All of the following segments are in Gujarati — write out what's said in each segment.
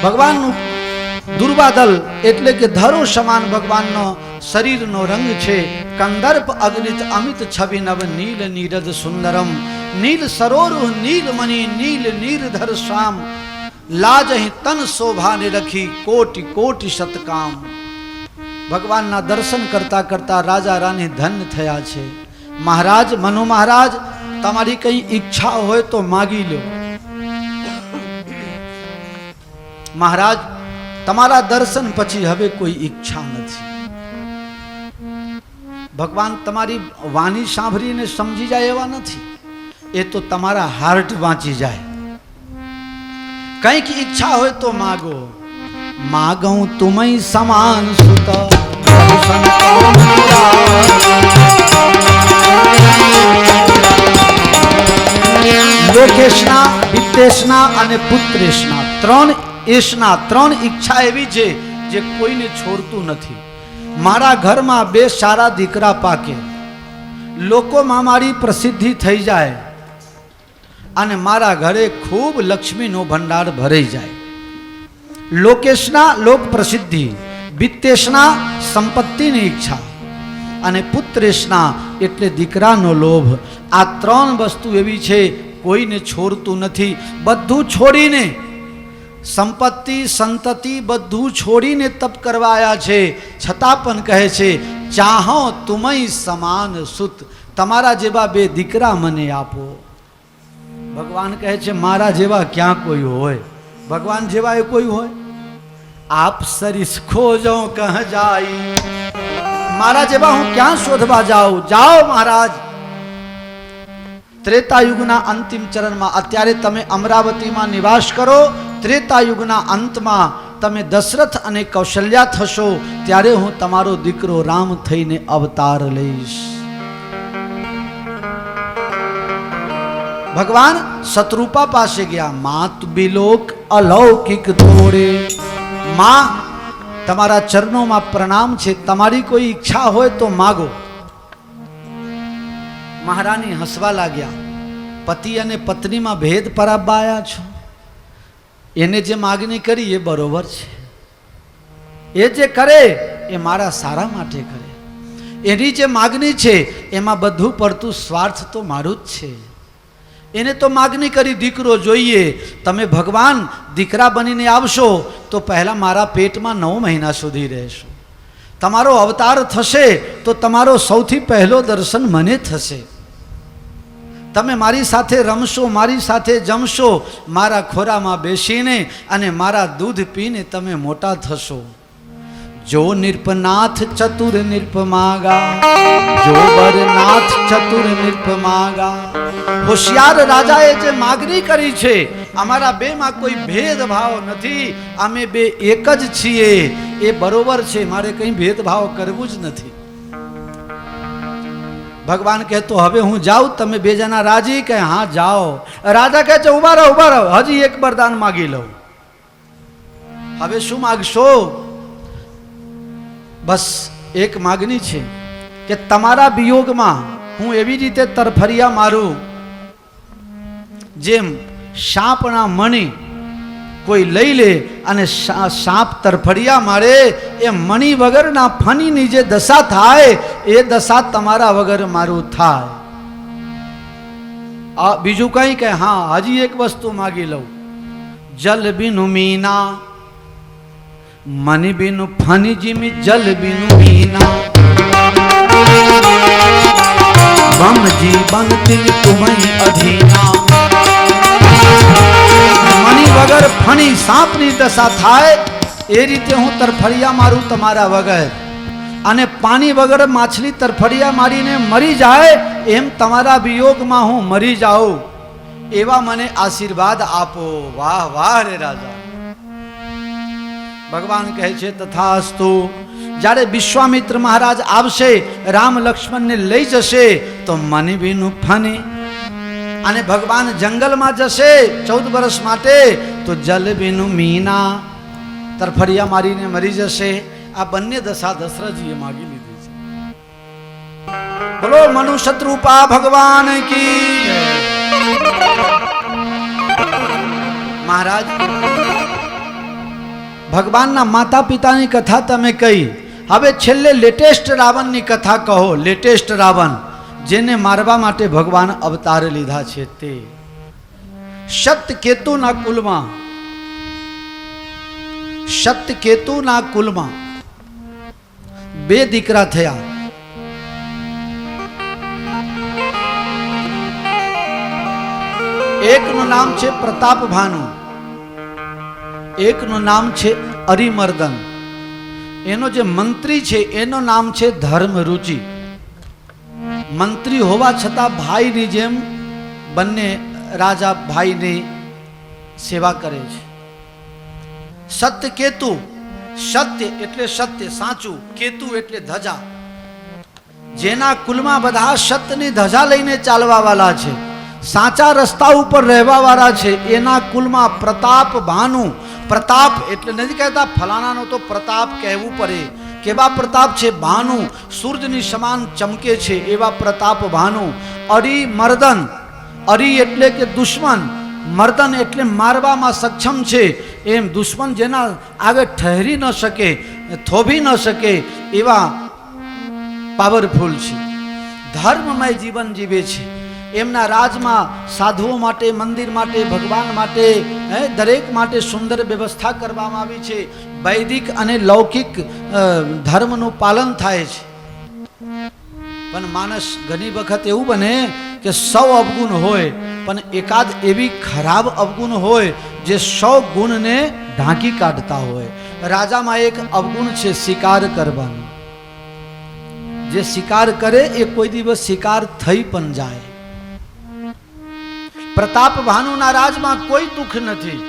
ભગવાનનું દુર્વાદલ એટલે કે ધરો સમાન ભગવાનનો શરીરનો રંગ છે. કંદર્પ અગણિત અમિત છબી નવ નીલ નીરદ સુંદરમ નીલ સરોરુહ નીલમણિ નીલ નીરધર શ્યામ લાજ અહીં તન શોભાને રખી કોટી કોટી શતકામ. ભગવાનના દર્શન કરતા કરતા રાજા રાની ધન્ય થયા છે. મહારાજ મનુ મહારાજ, તમારી કઈ ઈચ્છા હોય તો માગી લો. મહારાજ, તમારા દર્શન પછી હવે કોઈ ઈચ્છા નથી. ભગવાન તમારી વાણી સાંભળીને સમજી જાય એવા નથી, એ તો તમારા હાર્ટ વાંચી જાય. કંઈક ઈચ્છા હોય તો માગો. માગું તુમય સમાન સુત લોકેશના, વિત્તેશના અને પુત્રેશના ત્રણ ઈચ્છા એવી છે જે કોઈને છોડતું નથી. મારા ઘરમાં 2 સારા દીકરા પાકે, લોકોમાં મારી પ્રસિદ્ધિ થઈ જાય અને મારા ઘરે ખૂબ લક્ષ્મીનો ભંડાર ભરાઈ જાય. લોકેશના લોક પ્રસિદ્ધિ, વિત્તેશના સંપત્તિની ઈચ્છા અને પુત્રેશના એટલે દીકરાનો લોભ. આ 3 વસ્તુ એવી છે કોઈને છોડતું નથી. બધું છોડીને, સંપત્તિ સંતતિ બધું છોડીને તપ કરવા આવ્યા છે. છતાં પણ કહે છે ચાહો તુમય સમાન સુત, તમારા જેવા 2 દીકરા મને આપો. ભગવાન કહે છે મારા જેવા ક્યાં કોઈ હોય? ભગવાન જેવા એ કોઈ હોય? આપ સરીસ ખોજો કહ જાય, મારા જેવા હું ક્યાં શોધવા જાઉં? જાઓ મહારાજ. ત્રેતાયુગના અંતિમ ચરણમાં અત્યારે તમે અમરાવતીમાં નિવાસ કરો. ત્રેતાયુગના અંતમાં તમે દશરથ અને કૌશલ્યા થશો, ત્યારે હું તમારો દીકરો રામ થઈને અવતાર લઈશ. ભગવાન શત્રુપા પાસે ગયા. માત બિલોક અલૌકિક તોડે. માં, તમારા ચરણોમાં પ્રણામ છે, તમારી કોઈ ઈચ્છા હોય તો માગો. મહારાણી હસવા લાગ્યા. પતિ અને પત્નીમાં ભેદ પરાબાયા છો. એને જે માગણી કરી એ બરોબર છે. એ જે કરે એ મારા સારા માટે કરે. એની જે માગણી છે એમાં બધું પડતું સ્વાર્થ તો મારું જ છે. એને તો માગણી કરી દીકરો જોઈએ. તમે ભગવાન દીકરા બનીને આવશો તો પહેલા મારા પેટમાં 9 મહિના સુધી રહેશો. તમારો અવતાર થશે તો તમારો સૌથી પહેલો દર્શન મને થશે. તમે મારી સાથે રમશો, મારી સાથે જમશો, મારા ખોરામાં બેસીને અને મારા દૂધ પીને તમે મોટા થશો. જો નિર્પનાથ ચતુર નિર્પમાગા, જો બરનાથ ચતુર નિર્પમાગા. હોશિયાર રાજાએ જે માગણી કરી છે, અમારા 2 માં કોઈ ભેદભાવ નથી, અમે 2 એક જ છીએ, એ બરોબર છે. મારે કંઈ ભેદભાવ કરવું જ નથી. ભગવાન કહે તો હવે હું જાઉં, તમે 2 જણા રાજી? કે હા જાઓ. રાજા કહે છે ઉભા રહો, હજી એક વરદાન માગી લઉં. હવે શું માગશો? બસ એક માગણી છે કે તમારા વિયોગમાં હું એવી રીતે તરફરિયા મારું જેમ સાપના મણી કોઈ લઈ લે અને સાપ તરફડિયા મારે, એ મણી વગરના ફણીની જે દશા થાય એ દશા તમારા વગર મારું થાય. બીજું કઈ કે હા હજી એક વસ્તુ માગી લઉં. જલ બિનુ મીના, મની બિનુ ફની જીમી, જલ બિનુ મીના. બમજી બનતી તુમઈ અધીના. મની વગર ફણી સાપની દશા થાય એ રીતે હું તરફડિયા મારું તમારા વગર, અને પાણી વગર માછલી તરફડિયા મારીને મરી જાય એમ તમારા વિયોગમાં હું મરી જાઉં, એવા મને આશીર્વાદ આપો. વાહ વાહ રે રાજા. ભગવાન કહે છે તથાસ્તુ. જ્યારે વિશ્વામિત્ર મહારાજ આવશે, રામ લક્ષ્મણને લઈ જશે તો મની બીનું ફની, અને ભગવાન જંગલમાં જશે 14 વર્ષ માટે તો જલ બીનું મીના, તરફડિયા મારીને મરી જશે. આ બંને દશા દશરથજીએ માગી લીધી છે. બોલો મનુ શત્રુપા ભગવાન કી. ભગવાનના માતા પિતાની કથા તમે કહી, હવે છેલ્લે લેટેસ્ટ રાવણની કથા કહો. લેટેસ્ટ રાવણ જેને મારવા માટે ભગવાન અવતાર લીધા છે તે. સત્યકેતુના કુલમાં, સત્યકેતુના કુલમાં બે દીકરા થયા. એકનું નામ છે પ્રતાપ ભાનુ, એકનું નામ છે અરિમર્દન. એનો જે મંત્રી છે એનું નામ છે ધર્મરુચિ. મંત્રી હોવા છતાં ભાઈની જેમ બંને રાજા ભાઈની સેવા કરે છે. સત્યકેતુ, સત્ય એટલે સત્ય સાચું, કેતુ એટલે ધજા. જેના કુલમાં બધા સત્યની ધજા લઈને ચાલવા વાળા છે, સાચા રસ્તા ઉપર રહેવા વાળા છે, એના કુલમાં પ્રતાપ ભાનુ. પ્રતાપ એટલે નથી કહેતા ફલાણાનો તો પ્રતાપ કહેવું પડે. કેવા પ્રતાપ છે? ભાનુ, સૂર્યની સમાન ચમકે છે એવા પ્રતાપ ભાનુ. અરિમર્દન, અરિ એટલે કે દુશ્મન, મર્દન એટલે મારવામાં સક્ષમ છે. એમ દુશ્મન જેના આગળ ઠહેરી ન શકે, થોભી ન શકે એવા પાવરફુલ છે. ધર્મમય જીવન જીવે છે. એમના રાજમાં સાધુઓ માટે, મંદિર માટે, ભગવાન માટે, દરેક માટે સુંદર વ્યવસ્થા કરવામાં આવી છે. વૈદિક અને લૌકિક ધર્મનું પાલન થાય છે. પણ માણસ ઘણી વખત એવું બને કે 100 અવગુણ હોય પણ એકાદ એવી ખરાબ અવગુણ હોય જે 100 ગુણને ઢાંકી કાઢતા હોય. રાજામાં એક અવગુણ છે શિકાર કરવાનું. જે શિકાર કરે એ કોઈ દિવસ શિકાર થઈ પણ જાય. પ્રતાપ ભાનુના રાજમાં કોઈ દુઃખ નથી,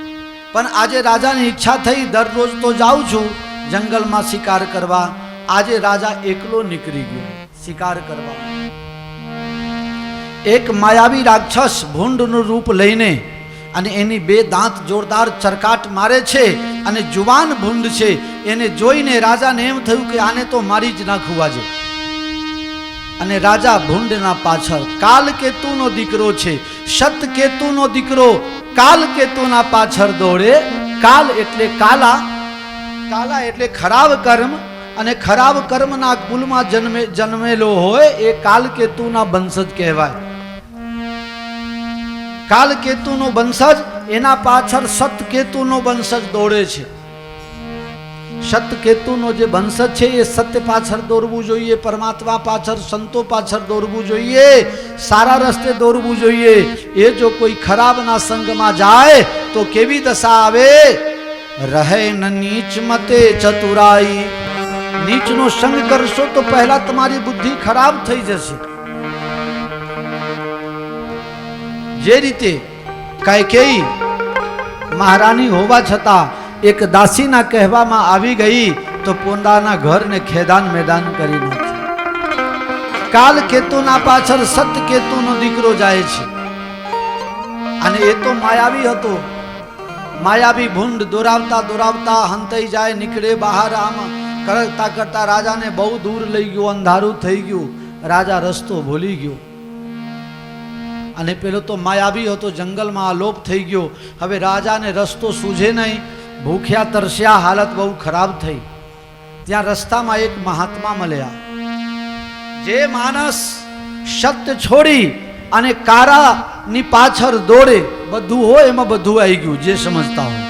પણ આજે રાજાની ઈચ્છા થઈ, દરરોજ તો જાઉં છું જંગલમાં શિકાર કરવા. આજે રાજા એકલો નીકળી ગયો શિકાર કરવા. એક માયાવી રાક્ષસ ભૂંડનું રૂપ લઈને અને એની બે દાંત જોરદાર ચરકાટ મારે છે અને જુવાન ભૂંડ છે. એને જોઈને રાજાને એમ થયું કે આને તો મારી જ નાખવું આજે. અને રાજા ભૂંડના પાછળ, કાલકેતુનો દીકરો છે, સતકેતુનો દીકરો, કાલકેતુના પાછળ દોડે. કાલ એટલે કાલા, કાલા એટલે ખરાબ કર્મ, અને ખરાબ કર્મના કુલમાં જન્મેલો હોય એ કાલકેતુના વંશજ કહેવાય. કાલકેતુનો વંશજ, એના પાછળ સતકેતુનો વંશજ દોડે છે. સતકેતુનો જે વંશજ છે એ સત્ય પાછળ દોડવું જોઈએ, પરમાત્મા પાછળ, સંતો પાછળ દોડવું જોઈએ, સારા રસ્તે દોડવું જોઈએ. એ જો કોઈ ખરાબના સંગમાં જાય તો કેવી દશા આવે? રહે ન નીચ મતે ચતુરાઈ. નીચનો સંગ કરશો તો પહેલા તમારી બુદ્ધિ ખરાબ થઈ જશે. જે રીતે કૈકેયી મહારાણી હોવા છતાં એક દાસીના કહેવામાં આવી ગઈ તો પોતાના ઘરને ખેદાન મેદાન કરી નાખ્યું. કાલકેતુના પાછળ સતકેતુનો દીકરો જાય છે. અને એ તો માયાવી હતો. માયાવી ભૂંડ દોરાવતા દોરાવતા હંતાઈ જાય, નીકળે બહાર. આમ કરતા કરતા રાજાને બહુ દૂર લઈ ગયો, અંધારું થઈ ગયું. રાજા રસ્તો ભૂલી ગયો. અને પેલો તો માયાવી હતો, જંગલમાં આલોપ થઈ ગયો. હવે રાજાને રસ્તો સૂઝે નહીં, ભૂખ્યા તરસ્યા, હાલત બહુ ખરાબ થઈ. ત્યાં રસ્તામાં એક મહાત્મા મળ્યા. જે માણસ સત્ય છોડી અને કારાની પાછળ દોડે, બધું હોય એમાં બધું આવી ગયું જે સમજતા હોય.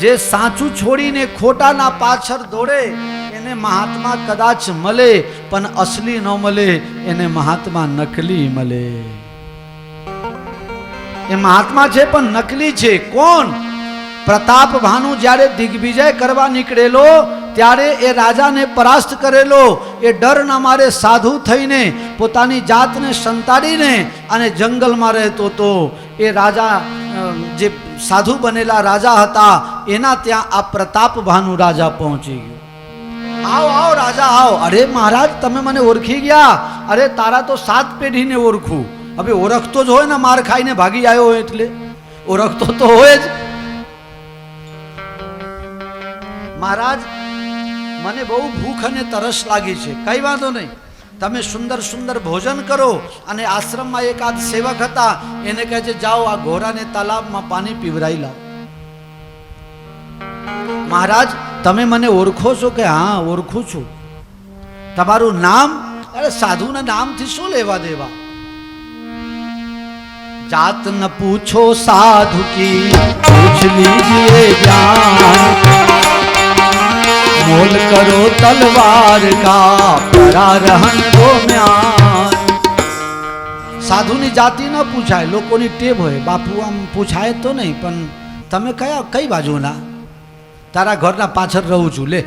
જે સાચું છોડીને ખોટાના પાછળ દોડે એને મહાત્મા કદાચ મળે, પણ અસલી ન મળે, એને મહાત્મા નકલી મળે. એ મહાત્મા છે પણ નકલી છે. કોણ? પ્રતાપ ભાનુ જ્યારે દિગ્વિજય કરવા નીકળેલો ત્યારે એ રાજાને પરાસ્ત કરેલો. એ ડરના મારે સાધુ થઈને પોતાની જાતને સંતાડીને અને જંગલમાં રહેતો હતો. એ રાજા જે સાધુ બનેલા રાજા હતા એના ત્યાં આ પ્રતાપ ભાનુ રાજા પહોંચી ગયો. આવો આવો રાજા આવો. અરે મહારાજ તમે મને ઓળખી ગયા? અરે તારા તો 7 પેઢીને ઓળખું. હવે ઓળખતો જ હોય ને, માર ખાઈને ભાગી આવ્યો હોય એટલે ઓળખતો તો હોય જ. મહારાજ મને બહુ ભૂખ અને તરસ લાગી છે. કઈ વાંધો નહીં, તમે સુંદર સુંદર ભોજન કરો. અને આશ્રમમાં એકાદ સેવક હતા, એને કહે છે જાઓ આ ઘોડાને તાલાબમાં પાણી પીવરાઈ લાવો. મહારાજ તમે મને ઓળખો છો? કે હા ઓળખું છું. તમારું નામ? અરે સાધુના નામથી શું લેવા દેવા? जात न पूछो साधु की पूछ लीजिए ज्ञान, मोल करो तलवार का परारहन दो म्यान. સાધુની જાતિ ન પૂછાય, લોકોની ટેવ હોય. બાપુ આમ પૂછાય તો નહીં, પણ તમે કઈ બાજુના? તારા ઘરના પાછળ રહું છું, લે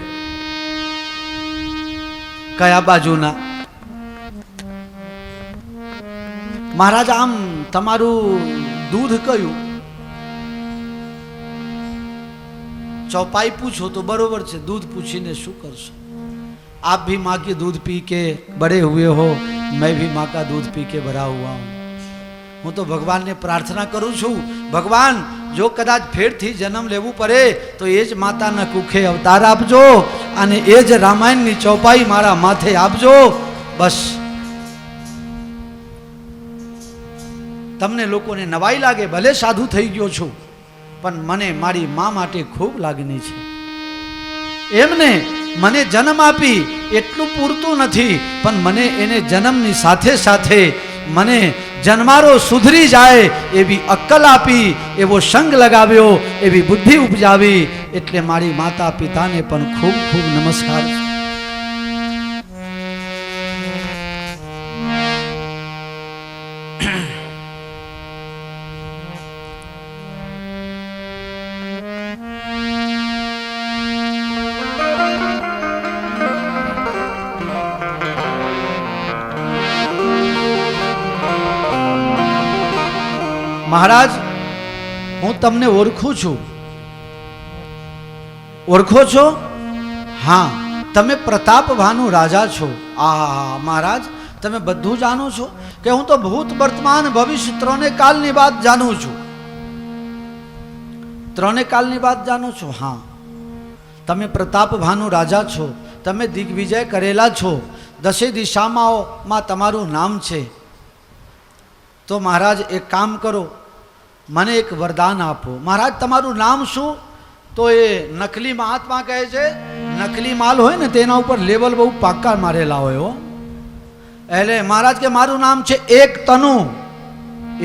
કયા બાજુના? મહારાજ આમ તમારું દૂધ કયું? चौपाई पूछो तो बरोबर છે, दूध पूछीने શું કરશો? आप भी माँ के दूध पी के बड़े हुए हो, मैं भी माँ का दूध पी के बड़ा हुआ हूँ. હું તો ભગવાનને પ્રાર્થના કરું છું, ભગવાન જો કદાચ ફેરથી જન્મ લેવું પડે તો એ જ માતાના કુખે અવતાર આપજો અને એ જ રામાયણની ચોપાઈ મારા માથે આપજો. બસ તમને લોકોને નવાઈ લાગે, ભલે સાધુ થઈ ગયો છું, પણ મને મારી મા માટે ખૂબ લાગણી છે. એમને મને જન્મ આપી એટલું પૂરતું નથી, પણ મને એને જન્મની સાથે સાથે મને જન્મારો સુધરી જાય એવી અક્કલ આપી, એવો સંગ લગાવ્યો, એવી બુદ્ધિ ઉપજાવી. એટલે મારી માતા પિતાને પણ ખૂબ ખૂબ નમસ્કાર છે. મહારાજ હું તમને ઓળખું છું. ઓળખો છો? હા, તમે પ્રતાપભાનું રાજા છો. આ મહારાજ તમે બધું જાણો છો? કે હું તો ભૂત વર્તમાન ભવિષ્ય ત્રણે કાલની વાત જાણું છું. ત્રણે કાલની વાત જાણો છો? હા, તમે પ્રતાપભાનું રાજા છો, તમે દિગ્વિજય કરેલા છો, દસે દિશામાં તમારું નામ છે. તો મહારાજ એક કામ કરો, મને એક વરદાન આપો. મહારાજ તમારું નામ શું? તો એ નકલી મહાત્મા કહે છે, નકલી માલ હોય ને તેના ઉપર લેવલ બહુ પાક્કા મારેલા હોય. એટલે મહારાજ કે મારું નામ છે એક તનુ.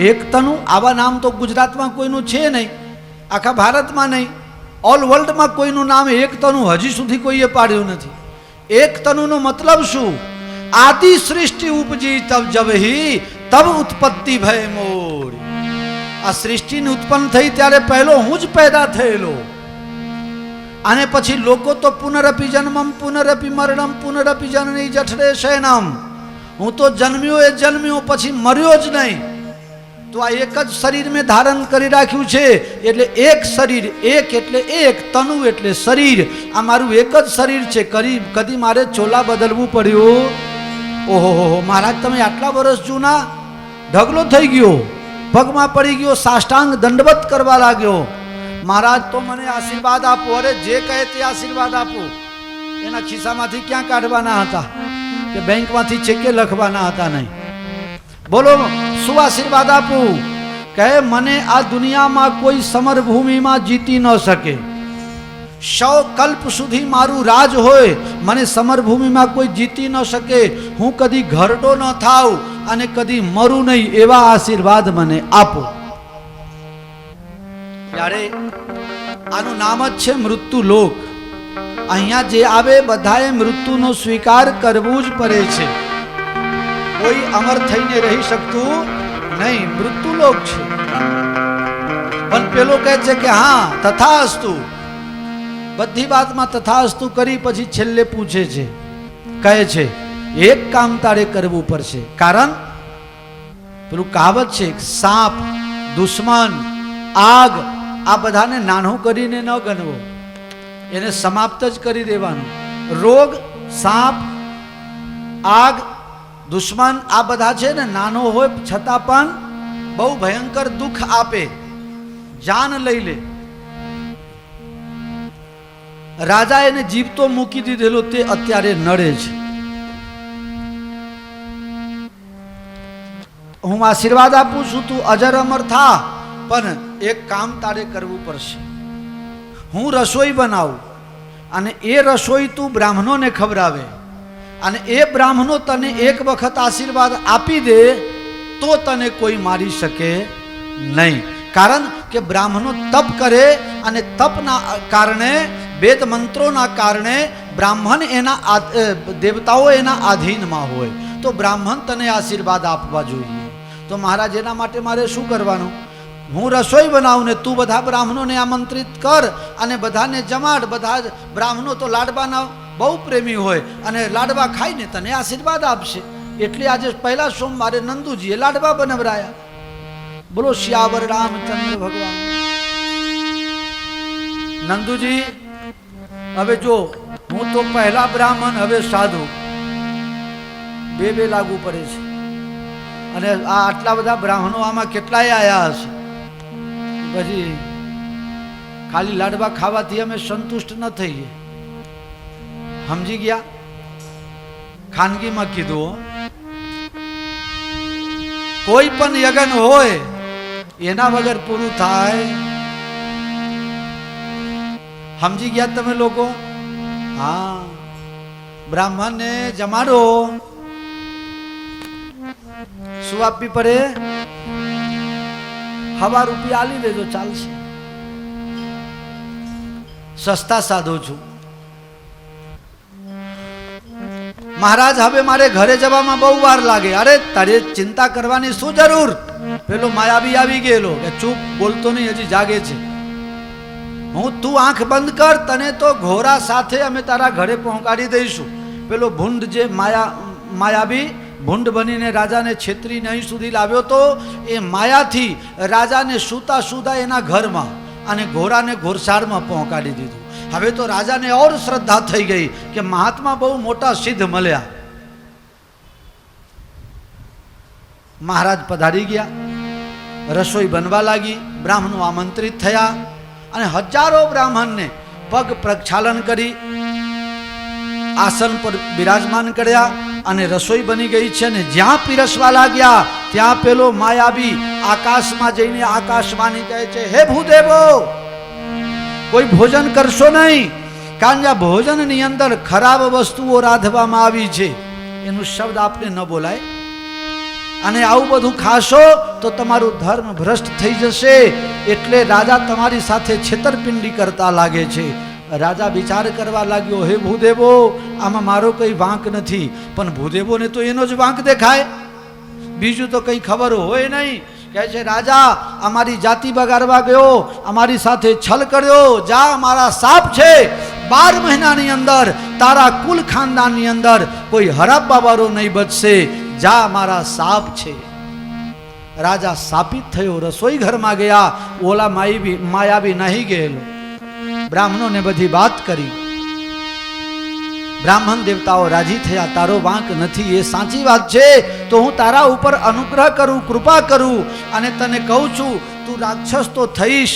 એક તનુ? આવા નામ તો ગુજરાતમાં કોઈનું છે નહીં, આખા ભારતમાં નહીં, ઓલ વર્લ્ડમાં કોઈનું નામ એક તનુ હજી સુધી કોઈએ પાડ્યું નથી. એક તનુનો મતલબ શું? આદિ સૃષ્ટિ ઉપજી તબ જબહી તબ ઉત્પત્તિ ભય મોરી. આ સૃષ્ટિની ઉત્પન્ન થઈ ત્યારે પહેલો હું જ પેદા થયેલો. અને પછી લોકો તો પુનરપી જન્મમ પુનરપી મરણમ પુનરપી જનની જઠરે શયનમ. હું તો જન્મ્યો એ જન્મ્યો, પછી મર્યો જ નહીં. તો આ એક જ શરીર મેં ધારણ કરી રાખ્યું છે. એટલે એક શરીર, એક એટલે એક, તનુ એટલે શરીર. આ મારું એક જ શરીર છે. કદી મારે ચોલા બદલવું પડ્યું? ઓહો મહારાજ તમે આટલા વર્ષ જૂના? ઢગલો થઈ ગયો, પગમાં પડી ગયો, સાષ્ટાંગ દંડવત કરવા લાગ્યો. મહારાજ તો મને આશીર્વાદ આપો. અરે જે કહે તે આશીર્વાદ આપો. એના ખિસ્સામાંથી ક્યાં કાઢવાના હતા? કે બેંકમાંથી ચેકે લખવાના હતા? નહીં. બોલો શું આશીર્વાદ આપું? કહે મને આ દુનિયામાં કોઈ સમરભૂમિમાં જીતી ન શકે. 100 કલ્પ સુધી મારું રાજ હોય, મને સમરભૂમિમાં કોઈ જીતી ન શકે. હું કદી ઘરડો ન થાવ અને કદી મરું નહીં, એવા આશીર્વાદ મને આપો. ત્યારે આનું નામ જ છે મૃત્યુ લોક. અહીંયા જે આવે બધાએ મૃત્યુનો સ્વીકાર કરવું જ પડે છે. કોઈ અમર થઈને રહી શકતું નહીં. મૃત્યુ લોક છે. પણ પેલો કહે છે કે હા તથાસ્તુ. બધી વાતમાં તથાસ્તુ કરી પછી છેલ્લે પૂછે છે, કહે છે એક કામ તારે કરવું પડશે. કારણ પેલું કહાવત છે, સાપ, દુશ્મન, આગ, આ બધાને નાનું કરીને ન ગણવો, એને સમાપ્ત જ કરી દેવાનું. રોગ, સાપ, આગ, દુશ્મન આ બધા છે ને નાનો હોય છતાં પણ બહુ ભયંકર દુઃખ આપે, જાન લઈ લે. રાજા એને જીવતો મૂકી દીધેલો, તે અત્યારે નડે છે. હું આશીર્વાદ આપું છું, તું અજર અમર થા, પણ એક કામ તારે કરવું પડશે. હું રસોઈ બનાવું અને એ રસોઈ તું બ્રાહ્મણોને ખવડાવે અને એ બ્રાહ્મણો તને એક વખત આશીર્વાદ આપી દે તો તને કોઈ મારી શકે નહીં. કારણ કે બ્રાહ્મણો તપ કરે અને તપના કારણે વેદ મંત્રોના કારણે બ્રાહ્મણ એના દેવતાઓ એના આધીનમાં હોય તો બ્રાહ્મણ તને આશીર્વાદ આપવા જોઈએ. તો મહારાજ એના માટે મારે શું કરવાનું? હું રસોઈ બનાવું ને તું બધા બ્રાહ્મણોને આમંત્રિત કર અને બધાને જમાડ. બધા બ્રાહ્મણો તો લાડવાના બહુ પ્રેમી હોય અને લાડવા ખાઈને તને આશીર્વાદ આપશે. એટલે આજે પહેલા સોમવારે નંદુજીએ લાડવા બનાવરાયા. બોલો શ્યાવર રામચંદ્ર ભગવાન. નંદુજી હવે જો હું તો પહેલા બ્રાહ્મણ હવે સાધુ, બે લાગુ પડે છે અને આ આટલા બધા બ્રાહ્મણો આમાં કેટલાય આયા હશે. પછી ખાલી લાડવા ખાવાથી અમે સંતુષ્ટ ન થઈએ. સમજી ગયા? ખાનગીમાં કીધું, કોઈ પણ યજ્ઞ હોય એના વગર પૂરું થાય. સમજી ગયા તમે લોકો? હા, બ્રાહ્મણને જમાડો. શું આપવી પડે? હવા રૂપિયા આલી દેજો, ચાલશે. સસ્તા સાધો છું. મહારાજ હવે મારે ઘરે જવામાં બહુ વાર લાગે. અરે તારે ચિંતા કરવાની શું જરૂર? પેલો માયાવી આવી ગયેલો કે ચૂપ, બોલતો નહીં, હજી જાગે છે. તું આંખ બંધ કર, તને તો ઘોડા સાથે અમે તારા ઘરે પહોંચાડી દઈશું. પેલો ભૂંડ જે માયાવી ભૂંડ બનીને રાજાને છેતરીને અહીં સુધી લાવ્યો તો એ માયાથી રાજાને સૂતા સૂતા એના ઘરમાં અને ઘોડાને ઘોરસારમાં પહોંચાડી દીધું. હવે તો રાજાને ઓર શ્રદ્ધા થઈ ગઈ કે મહાત્મા બહુ મોટા સિદ્ધ મળ્યા. મહારાજ પધારી ગયા, રસોઈ બનવા લાગી, બ્રાહ્મણો આમંત્રિત થયા અને હજારો બ્રાહ્મણને પગ પ્રક્ષાલન કરી આસન પર બિરાજમાન કર્યા અને રસોઈ બની ગઈ છે. ને જ્યાં પીરસવા લાગ્યા ત્યાં પેલો માયાવી આકાશમાં જઈને આકાશવાણી કહે છે, હે ભૂદેવો, કોઈ ભોજન કરશો નહીં, કારણ કે ભોજનની અંદર ખરાબ વસ્તુઓ રાંધવામાં આવી છે. એનું શબ્દ આપને ન બોલાય. અને આવું બધું ખાશો તો તમારું ધર્મ ભ્રષ્ટ થઈ જશે. એટલે રાજા તમારી સાથે છેતરપિંડી કરતા લાગે છે. રાજા વિચાર કરવા લાગ્યો, હે ભૂદેવો, આમાં મારો કઈ વાંક નથી. પણ ભૂદેવોને તો એનો જ વાંક દેખાય, બીજું તો કઈ ખબર હોય નહીં. કહે છે, રાજા અમારી જાતિ બગાડવા ગયો, અમારી સાથે છલ કર્યો, જા, મારા સાપ છે. 12 મહિનાની અંદર તારા કુલ ખાનદાનની અંદર કોઈ હરાબવા વાળો નહીં બચશે. જા, મારા સાપ છે. રાજા સાપિત થયો, રસોઈ ઘરમાં ગયા. ઓલા માયાવી નહીં ગયેલો. બ્રાહ્મણોને બધી વાત કરી. બ્રાહ્મણ દેવતાઓ રાજી થયા. તારો વાંક નથી, એ સાચી વાત છે. તો હું તારા ઉપર અનુગ્રહ કરું, કૃપા કરું અને તને કહું છું, તું રાક્ષસ તો થઈશ,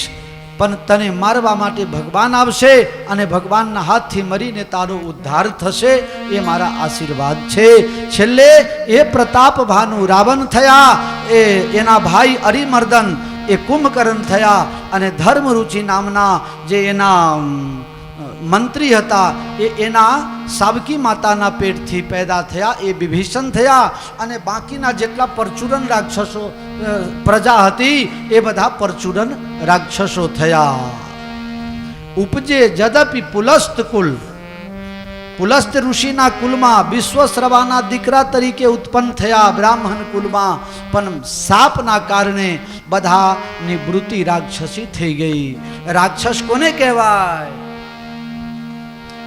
પણ તને મારવા માટે ભગવાન આવશે અને ભગવાનના હાથથી મરીને તારો ઉદ્ધાર થશે. એ મારા આશીર્વાદ છે. છેલ્લે એ પ્રતાપ ભાનુ રાવણ થયા, એના ભાઈ અરિમર્દન એ કુંભકર્ણ થયા અને ધર્મરુચિ નામના જે એના મંત્રી હતા એ એના સાવકી માતાના પેટથી પેદા થયા. એ વિભીષણ થયા અને બાકીના જેટલા પરચુરન રાક્ષસો પ્રજા હતી એ બધા પરચુરન રાક્ષસો થયા. ઉપજે જદપી પુલસ્ત કુલ, પુલસ્ત ઋષિના કુલમાં વિશ્વશ્રવાના દીકરા તરીકે ઉત્પન્ન થયા બ્રાહ્મણ કુલમાં. પણ સાપના કારણે બધાની વૃત્તિ રાક્ષસી થઈ ગઈ. રાક્ષસ કોને કહેવાય?